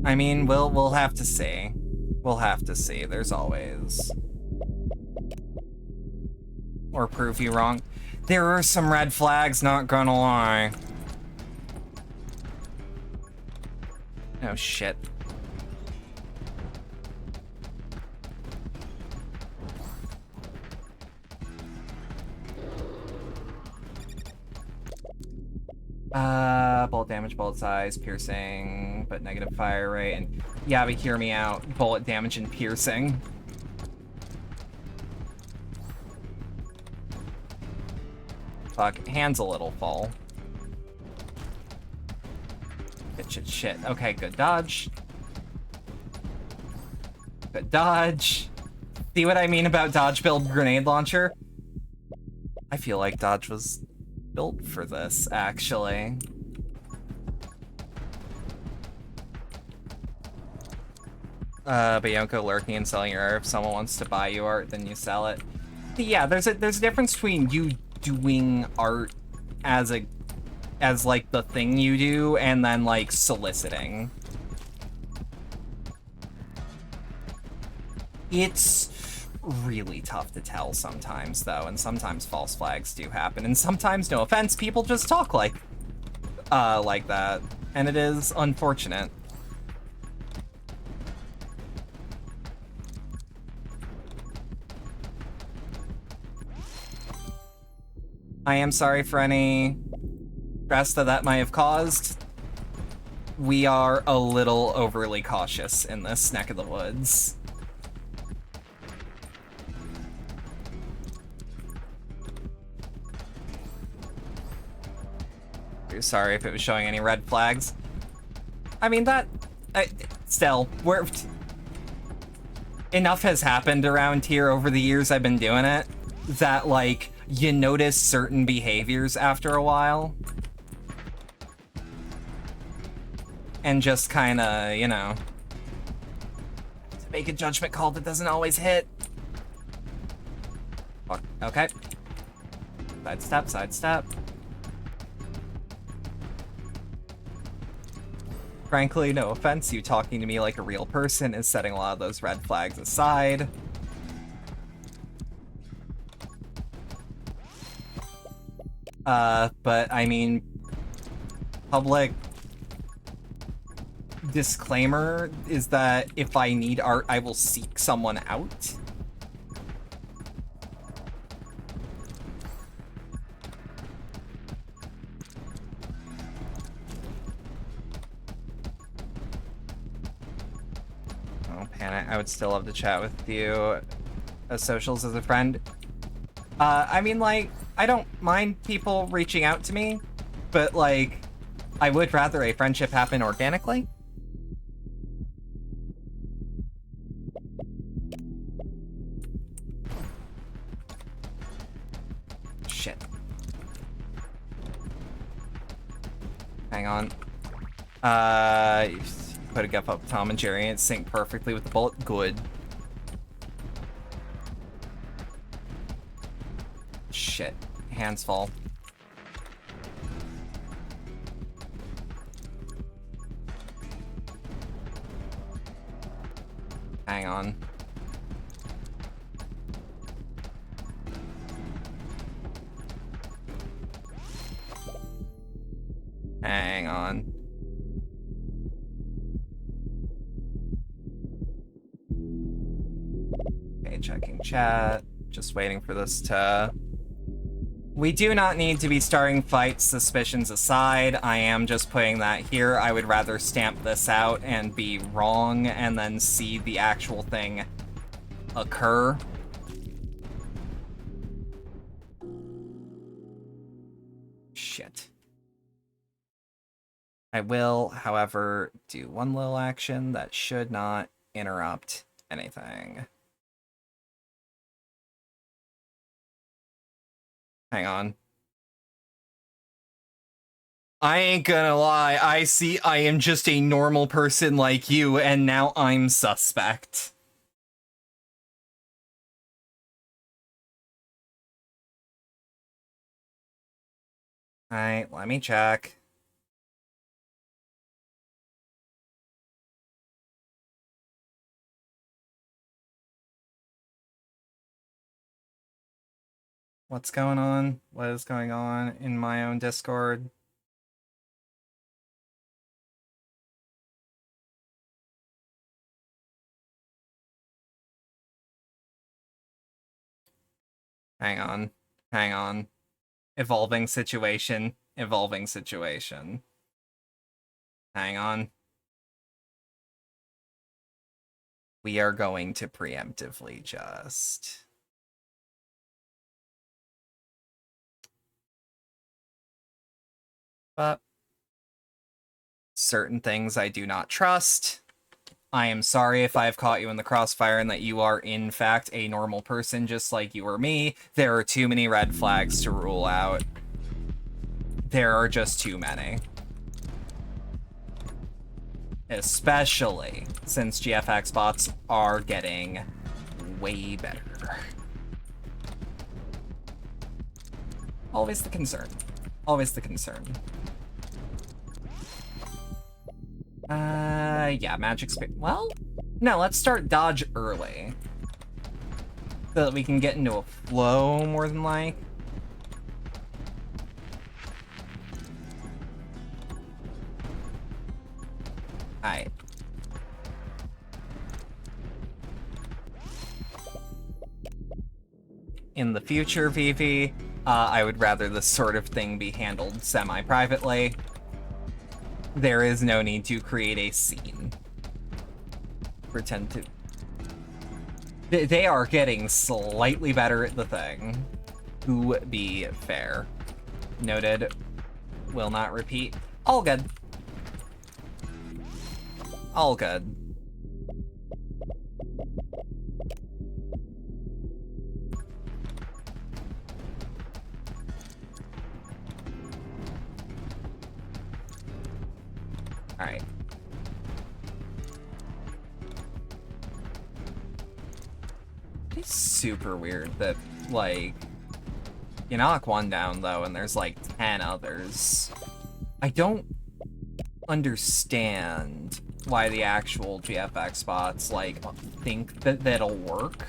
I mean, we'll have to see. We'll have to see. There's always... or prove you wrong. There are some red flags, not gonna lie. Oh shit. Bullet damage, bullet size, piercing, but negative fire rate, and yeah, but hear me out. Bullet damage and piercing. Fuck, hand's a little full. Shit. Okay, good dodge. Good dodge. See what I mean about dodge build grenade launcher? I feel like dodge was built for this, actually. Bianco lurking and selling your art. If someone wants to buy you art, then you sell it. Yeah, there's a difference between you doing art as like the thing you do and then like soliciting. It's really tough to tell sometimes though, and sometimes false flags do happen, and sometimes, no offense, people just talk like that, and it is unfortunate. I am sorry for any stress that might have caused. We are a little overly cautious in this neck of the woods. Sorry if it was showing any red flags. I mean, still, enough has happened around here over the years I've been doing it that, like, you notice certain behaviors after a while. And just kinda, you know, to make a judgment call that doesn't always hit. Fuck, okay. Sidestep, sidestep. Frankly, no offense, you talking to me like a real person is setting a lot of those red flags aside. But I mean, public disclaimer is that if I need art, I will seek someone out. Oh, Panic, I would still love to chat with you as socials as a friend. I mean, like, I don't mind people reaching out to me, but, like, I would rather a friendship happen organically. Shit. Hang on. You put a gif up Tom and Jerry and it synced perfectly with the bullet. Good. Shit. Hands fall. Hang on. Hang on. Okay, checking chat. Just waiting for this to... We do not need to be starting fights, suspicions aside. I am just putting that here. I would rather stamp this out and be wrong and then see the actual thing occur. Shit. I will, however, do one little action that should not interrupt anything. Hang on. I ain't gonna lie, I am just a normal person like you, and now I'm suspect. Alright, let me check. What's going on? What is going on in my own Discord? Hang on. Hang on. Evolving situation. Evolving situation. Hang on. We are going to preemptively just... But certain things I do not trust. I am sorry if I've caught you in the crossfire and that you are, in fact, a normal person just like you or me. There are too many red flags to rule out. There are just too many. Especially since GFX bots are getting way better. Always the concern. Always the concern. Yeah, magic space. Well, no, let's start dodge early. So that we can get into a flow more than like. Alright. In the future, Vivi, I would rather this sort of thing be handled semi-privately. There is no need to create a scene. Pretend to... They are getting slightly better at the thing. To be fair. Noted. Will not repeat. All good. All good. Alright. It's super weird that, like, you knock one down, though, and there's, like, 10 others. I don't understand why the actual GFX bots, like, think that that'll work.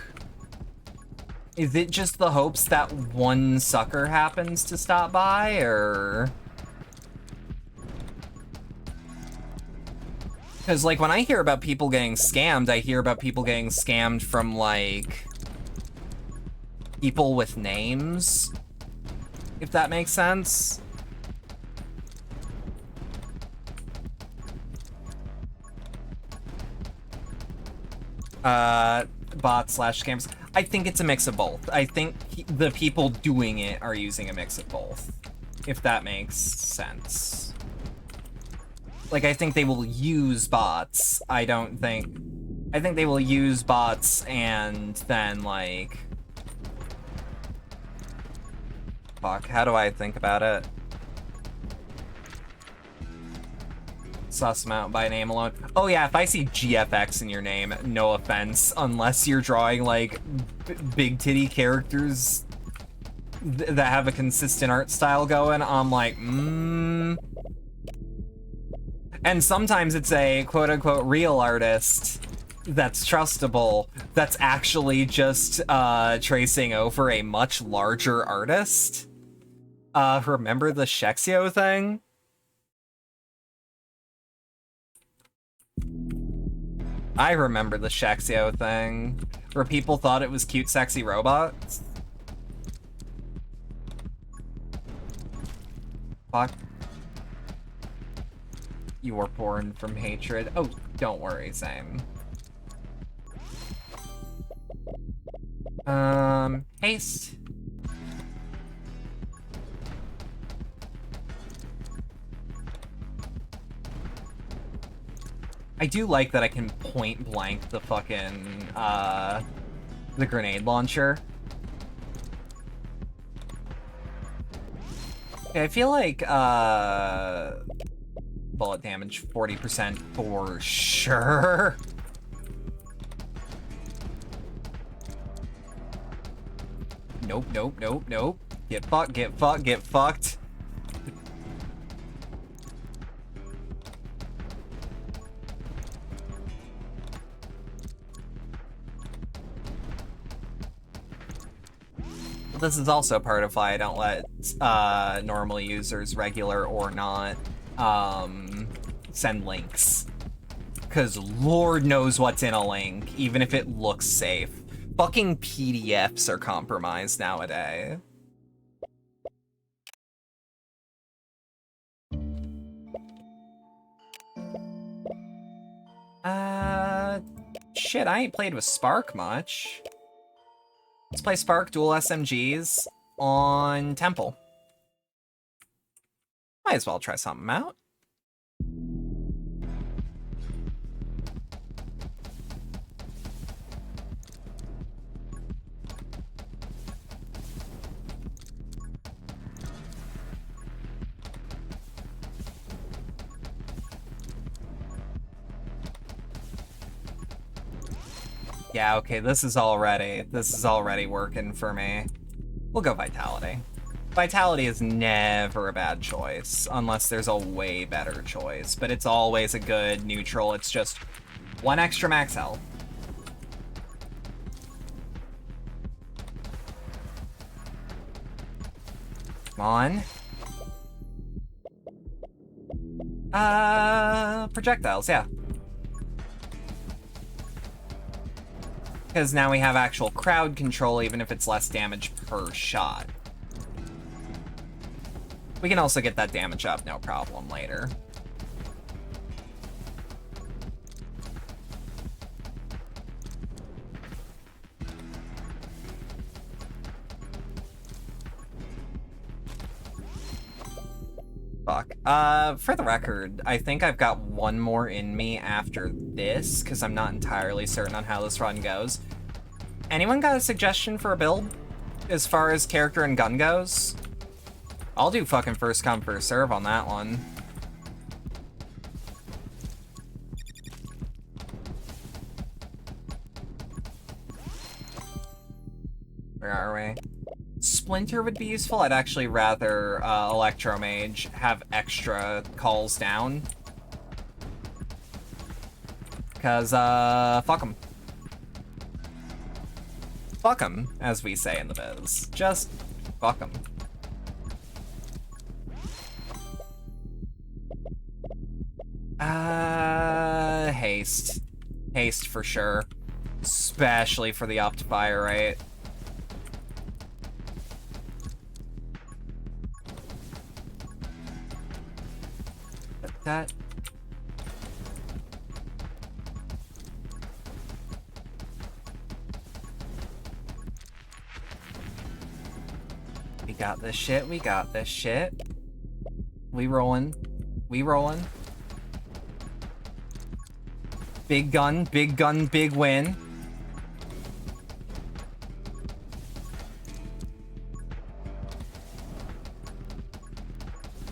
Is it just the hopes that one sucker happens to stop by, or... Because, like, when I hear about people getting scammed, I hear about people getting scammed from, like, people with names, if that makes sense. Bots / scams. I think it's a mix of both. I think the people doing it are using a mix of both, if that makes sense. Like, I think they will use bots. I think they will use bots and then, like... Fuck, how do I think about it? Suss them out by name alone. Oh yeah, if I see GFX in your name, no offense, unless you're drawing, like, big titty characters that have a consistent art style going, I'm like, And sometimes it's a quote-unquote real artist that's trustable, that's actually just tracing over a much larger artist. Remember the Shexio thing? I remember the Shexio thing, where people thought it was cute, sexy robots. Fuck. You were born from hatred. Oh, don't worry, same. Haste. I do like that I can point blank the fucking, the grenade launcher. Okay, I feel like, bullet damage 40% for sure. Nope, nope, nope, nope. Get fucked, get fucked, get fucked. this is also part of why I don't let normal users, regular or not, send links. Because Lord knows what's in a link, even if it looks safe. Fucking PDFs are compromised nowadays. Shit, I ain't played with Spark much. Let's play Spark dual SMGs on Temple. Might as well try something out. Yeah, okay, this is already working for me. We'll go Vitality. Vitality is never a bad choice, unless there's a way better choice, but it's always a good neutral. It's just one extra max health. Come on. Projectiles, yeah. Because now we have actual crowd control, even if it's less damage per shot. We can also get that damage up, no problem, later. Fuck. For the record, I think I've got one more in me after this, because I'm not entirely certain on how this run goes. Anyone got a suggestion for a build? As far as character and gun goes? I'll do fucking first come, first serve on that one. Where are we? Splinter would be useful. I'd actually rather Electromage have extra calls down. Because, fuck 'em. Fuck 'em, as we say in the biz. Just fuck 'em. Haste. Haste for sure. Especially for the Optifire, right? That. We got this shit, we got this shit. We rolling. We rolling. Big gun, big win.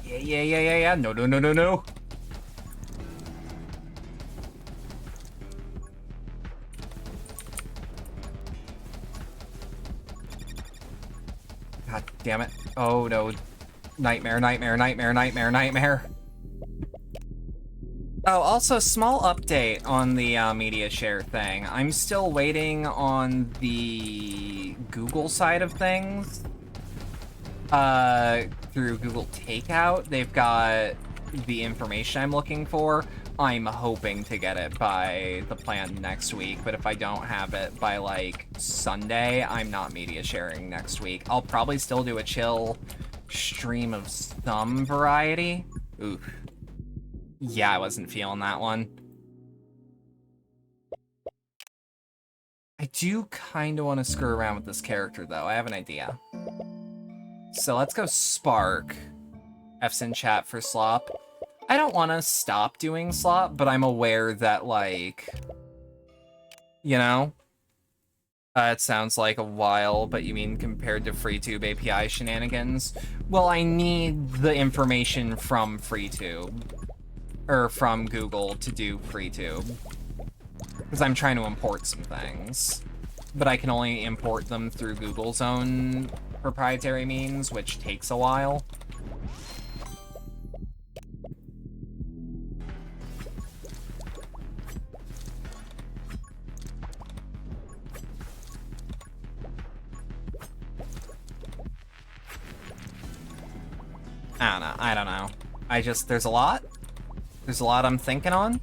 Yeah. No. God damn it. Oh no. Nightmare. Oh, also, small update on the media share thing. I'm still waiting on the Google side of things. Through Google Takeout, they've got the information I'm looking for. I'm hoping to get it by the plan next week, but if I don't have it by, like, Sunday, I'm not media sharing next week. I'll probably still do a chill stream of some variety. Oof. Yeah, I wasn't feeling that one. I do kind of want to screw around with this character, though. I have an idea. So let's go Spark. F's in chat for Slop. I don't want to stop doing Slop, but I'm aware that, like, you know? It sounds like a while, but you mean compared to FreeTube API shenanigans? Well, I need the information from FreeTube. Or from Google to do FreeTube. Because I'm trying to import some things. But I can only import them through Google's own proprietary means, which takes a while. I don't know. There's a lot. There's a lot I'm thinking on.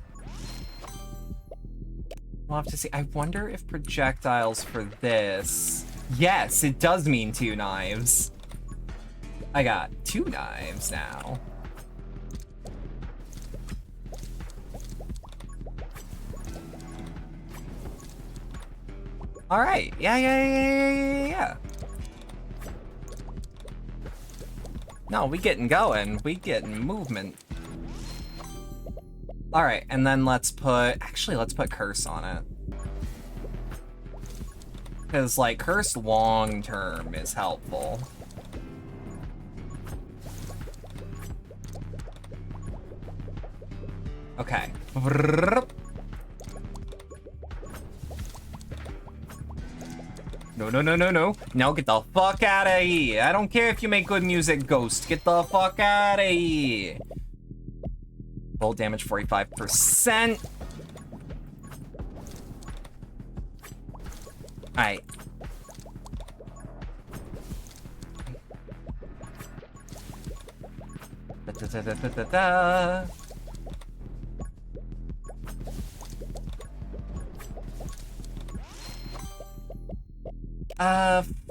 We'll have to see. I wonder if projectiles for this... Yes, it does mean 2 knives. I got 2 knives now. All right. Yeah. No, we getting going. We getting movement. All right, and then let's put Curse on it. Because, like, Curse long-term is helpful. Okay. No. No, get the fuck out of here. I don't care if you make good music, Ghost. Get the fuck out of here. Full damage 45%. Alright.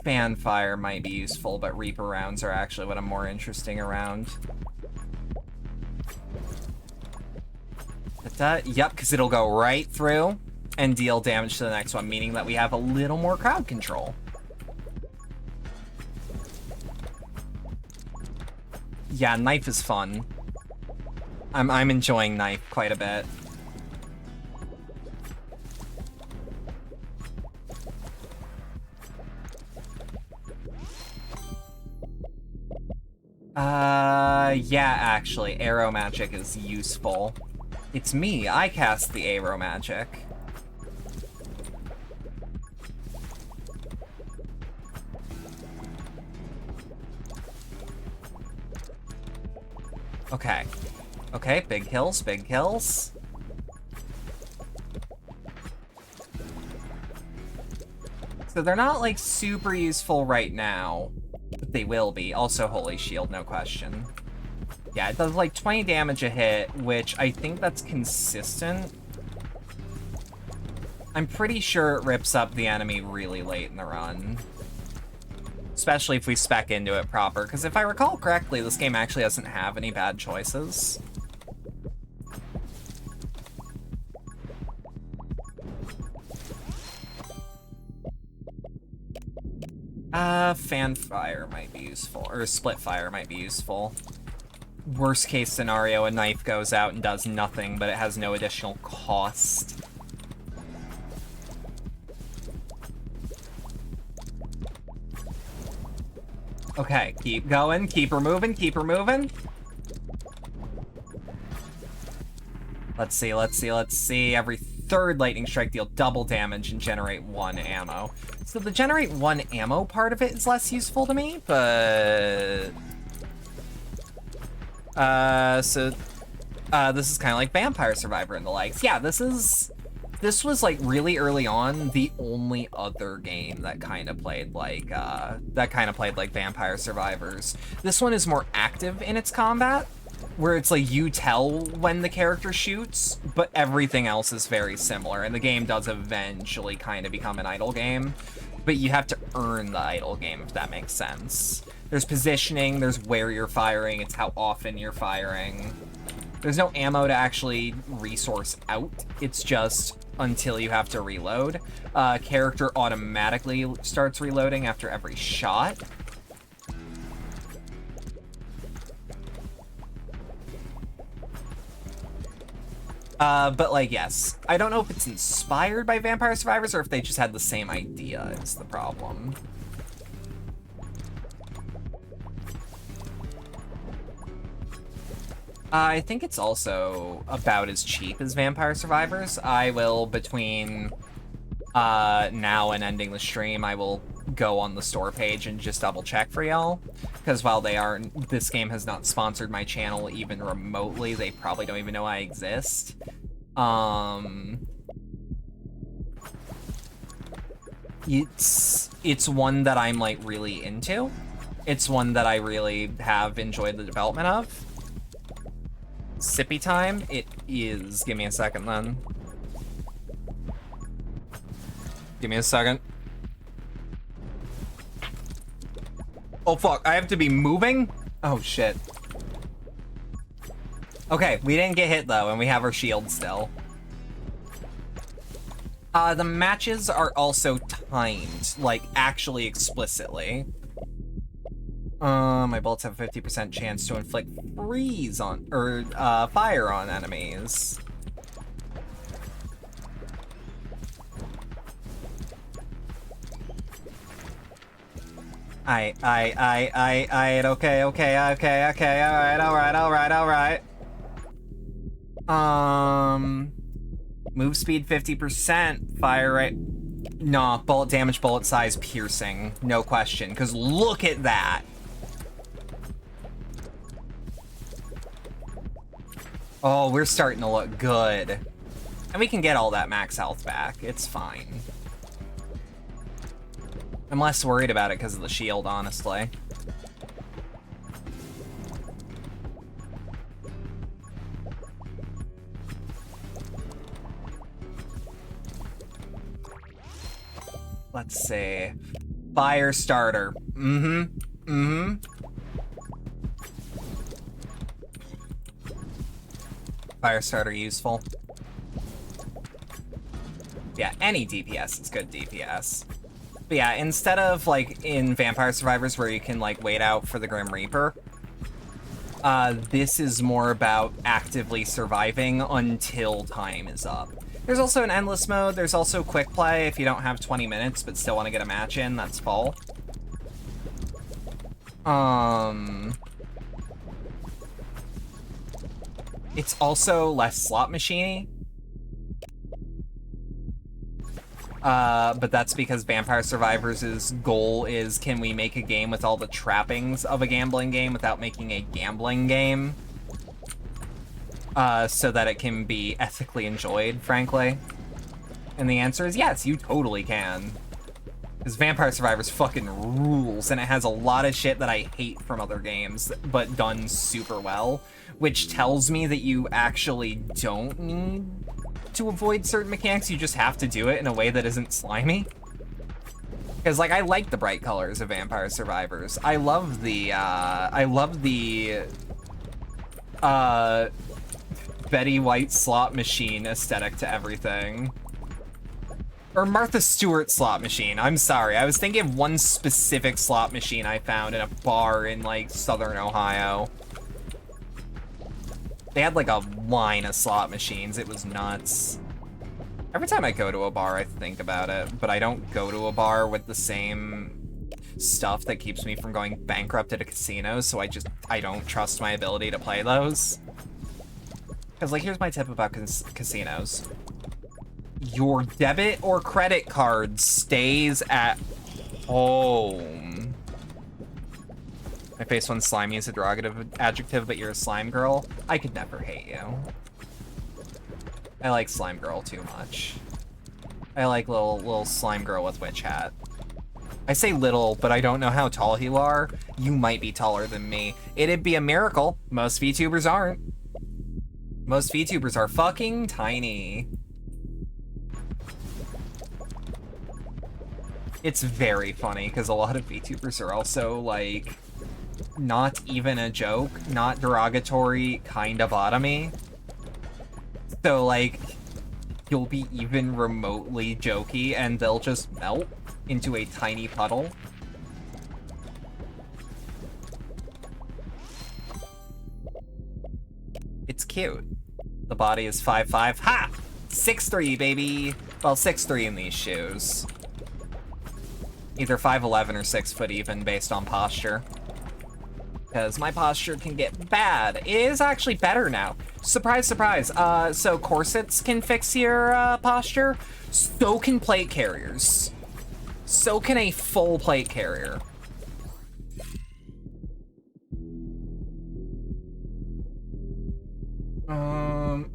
Fanfire might be useful, but Reaper rounds are actually what I'm more interesting around. Yep, because it'll go right through and deal damage to the next one, meaning that we have a little more crowd control. Yeah, knife is fun. I'm enjoying knife quite a bit. Yeah, actually, arrow magic is useful. It's me, I cast the arrow magic. Okay. Okay, big hills, big hills. So they're not, like, super useful right now, but they will be. Also, Holy Shield, no question. Yeah, it does, like, 20 damage a hit, which I think that's consistent. I'm pretty sure it rips up the enemy really late in the run. Especially if we spec into it proper, because if I recall correctly, this game actually doesn't have any bad choices. Fanfire might be useful, or Splitfire might be useful. Worst case scenario, a knife goes out and does nothing, but it has no additional cost. Okay, keep going, keep her moving, keep her moving. Let's see. Every third lightning strike deal double damage and generate 1 ammo. So the generate 1 ammo part of it is less useful to me, but... this is kind of like Vampire Survivor and the likes. Yeah, this was like really early on the only other game that kind of played like Vampire Survivors. This one is more active in its combat, where it's like you tell when the character shoots, but everything else is very similar, and the game does eventually kind of become an idle game, but you have to earn the idle game, if that makes sense. There's positioning, there's where you're firing, it's how often you're firing. There's no ammo to actually resource out, it's just until you have to reload. Character automatically starts reloading after every shot. But like, yes. I don't know if it's inspired by Vampire Survivors or if they just had the same idea is the problem. I think it's also about as cheap as Vampire Survivors. I will, between now and ending the stream, I will go on the store page and just double check for y'all. Because while this game has not sponsored my channel even remotely, they probably don't even know I exist. It's one that I'm like really into. It's one that I really have enjoyed the development of. Sippy time? It is. Give me a second then. Give me a second. Oh fuck, I have to be moving? Oh shit. Okay, we didn't get hit though, and we have our shield still. The matches are also timed, like actually explicitly. My bolts have a 50% chance to inflict freeze on, or fire on enemies. Okay, alright. Move speed 50%, fire rate. Nah, bullet damage, bullet size, piercing. No question, because look at that. Oh, we're starting to look good. And we can get all that max health back. It's fine. I'm less worried about it because of the shield, honestly. Let's see. Fire starter. Fire starter useful. Yeah, any DPS is good DPS. But yeah, instead of like in Vampire Survivors where you can like wait out for the Grim Reaper, this is more about actively surviving until time is up. There's also an endless mode. There's also quick play if you don't have 20 minutes but still want to get a match in. That's full. It's also less slot machine-y. But that's because Vampire Survivors' goal is, can we make a game with all the trappings of a gambling game without making a gambling game? So that it can be ethically enjoyed, frankly. And the answer is yes, you totally can. Because Vampire Survivors fucking rules, and it has a lot of shit that I hate from other games, but done super well, which tells me that you actually don't need to avoid certain mechanics, you just have to do it in a way that isn't slimy. Because, like, I like the bright colors of Vampire Survivors. I love the Betty White slot machine aesthetic to everything. Or Martha Stewart slot machine, I'm sorry. I was thinking of one specific slot machine I found in a bar in, like, southern Ohio. They had, like, a line of slot machines. It was nuts. Every time I go to a bar, I think about it, but I don't go to a bar with the same stuff that keeps me from going bankrupt at a casino, so I don't trust my ability to play those. Because, like, here's my tip about casinos. Your debit or credit card stays at home. My face when slimy is a derogative adjective, but you're a slime girl. I could never hate you. I like slime girl too much. I like little slime girl with witch hat. I say little, but I don't know how tall you are. You might be taller than me. It'd be a miracle. Most VTubers aren't. Most VTubers are fucking tiny. It's very funny, because a lot of VTubers are also, like, not even a joke, not derogatory, kind of bottomy. So, like, you'll be even remotely jokey, and they'll just melt into a tiny puddle. It's cute. The body is 5'5". Ha! 6'3", baby! Well, 6'3" in these shoes. Either 5'11" or 6 foot even, based on posture. Because my posture can get bad. It is actually better now. Surprise, surprise. So corsets can fix your posture. So can plate carriers. So can a full plate carrier.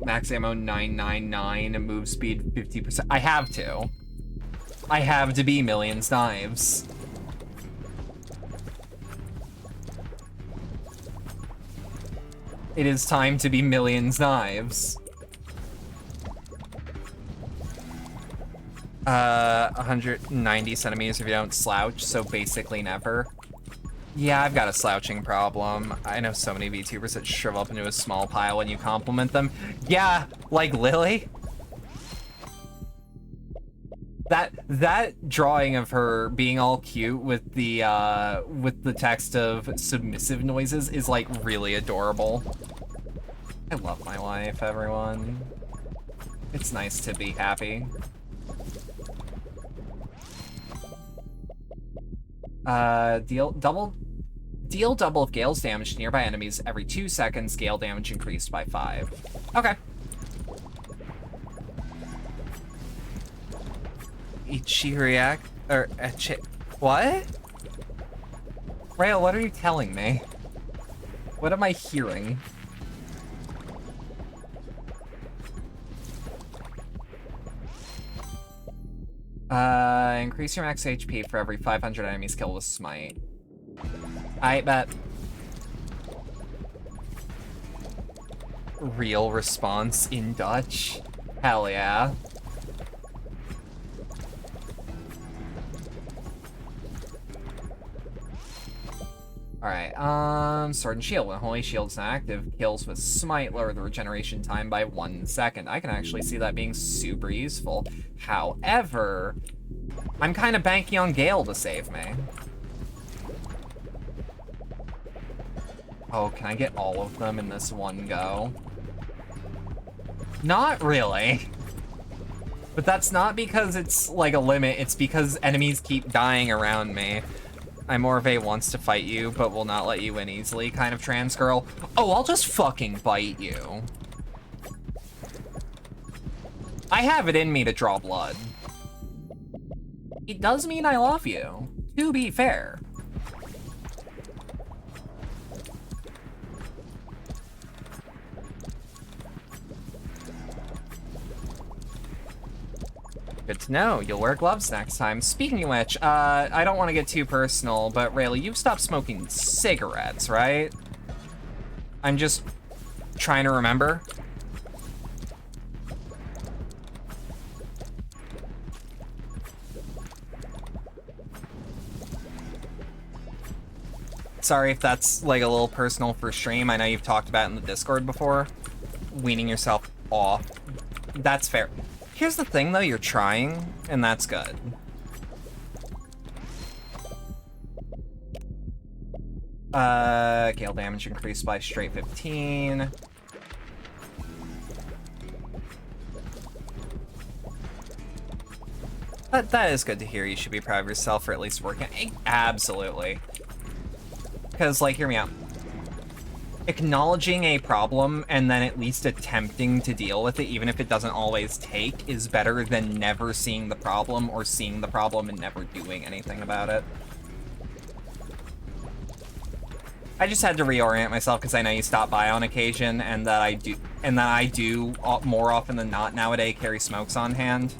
Max ammo 999, move speed 50%. I have to. I have to be Millions Knives. It is time to be millions knives. 190 centimeters if you don't slouch, so basically never. Yeah, I've got a slouching problem. I know so many VTubers that shrivel up into a small pile when you compliment them. Yeah, like Lily. That drawing of her being all cute with the text of submissive noises is like really adorable. I love my life, everyone. It's nice to be happy. Deal double Gale's damage to nearby enemies every 2 seconds. Gale damage increased by 5. Okay. Ichiriak or what? Rail, what are you telling me? What am I hearing? Increase your max HP for every 500 enemies killed with smite. I bet. Real response in Dutch. Hell yeah. Alright, Sword and Shield. When Holy Shield's not active, kills with Smite lower the regeneration time by 1 second. I can actually see that being super useful. However, I'm kind of banking on Gale to save me. Oh, can I get all of them in this one go? Not really. But that's not because it's like a limit, it's because enemies keep dying around me. I'm more of a wants to fight you, but will not let you win easily kind of trans girl. Oh, I'll just fucking bite you. I have it in me to draw blood. It does mean I love you, to be fair. Good to know. You'll wear gloves next time. Speaking of which, I don't want to get too personal, but Rayleigh, you've stopped smoking cigarettes, right? I'm just trying to remember. Sorry if that's like a little personal for stream. I know you've talked about it in the Discord before. Weaning yourself off. That's fair. Here's the thing, though, you're trying, and that's good. Gale damage increased by straight 15. That is good to hear. You should be proud of yourself for at least working. Absolutely. Because, like, hear me out. Acknowledging a problem and then at least attempting to deal with it, even if it doesn't always take, is better than never seeing the problem or seeing the problem and never doing anything about it. I just had to reorient myself because I know you stop by on occasion and that I do more often than not nowadays carry smokes on hand.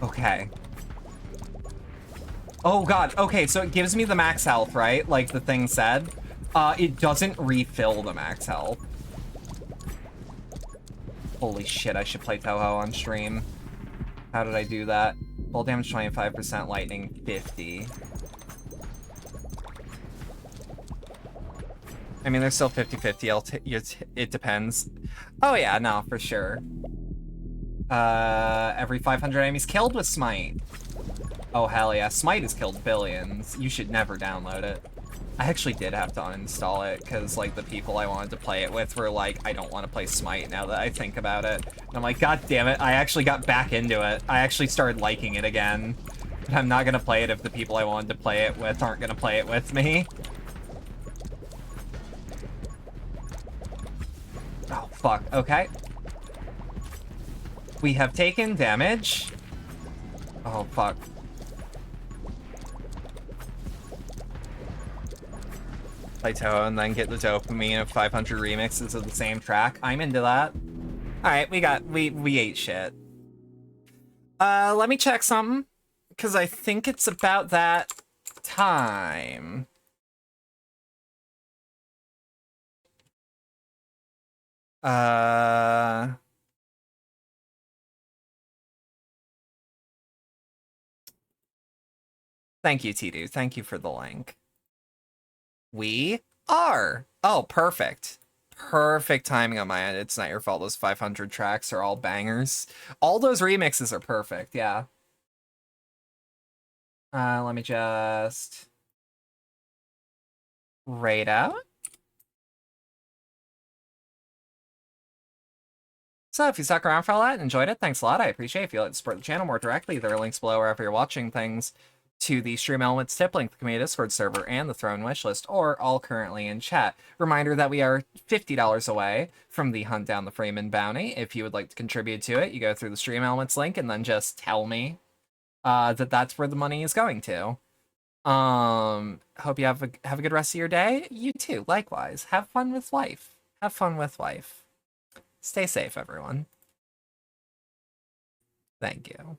Okay. Oh god, okay, so it gives me the max health, right? Like the thing said. It doesn't refill the max health. Holy shit, I should play Touhou on stream. How did I do that? Full damage 25%, lightning 50. I mean, they're still 50-50, it depends. Oh yeah, no, for sure. Every 500 enemies killed with Smite. Oh, hell yeah. Smite has killed billions. You should never download it. I actually did have to uninstall it, because, like, the people I wanted to play it with were like, I don't want to play Smite now that I think about it. And I'm like, god damn it, I actually got back into it. I actually started liking it again. But I'm not gonna play it if the people I wanted to play it with aren't gonna play it with me. Oh, fuck. Okay. We have taken damage. Oh, fuck. Play Touhou and then get the dopamine of 500 remixes of the same track. I'm into that. Alright, we ate shit. Let me check something. Because I think it's about that time. Thank you, Tidu. Thank you for the link. We are. Oh, perfect. Perfect timing on my end. It's not your fault. Those 500 tracks are all bangers. All those remixes are perfect. Yeah. Let me just raid out. So if you stuck around for all that and enjoyed it, thanks a lot. I appreciate it. If you'd like to support the channel more directly, there are links below wherever you're watching things to the Stream Elements tip link, the community Discord server, and the Throne wishlist, or all currently in chat. Reminder that we are $50 away from the Hunt Down the Freeman bounty. If you would like to contribute to it, you go through the Stream Elements link and then just tell me that that's where the money is going to. Hope you have a good rest of your day. You too, likewise. Have fun with life. Have fun with life. Stay safe, everyone. Thank you.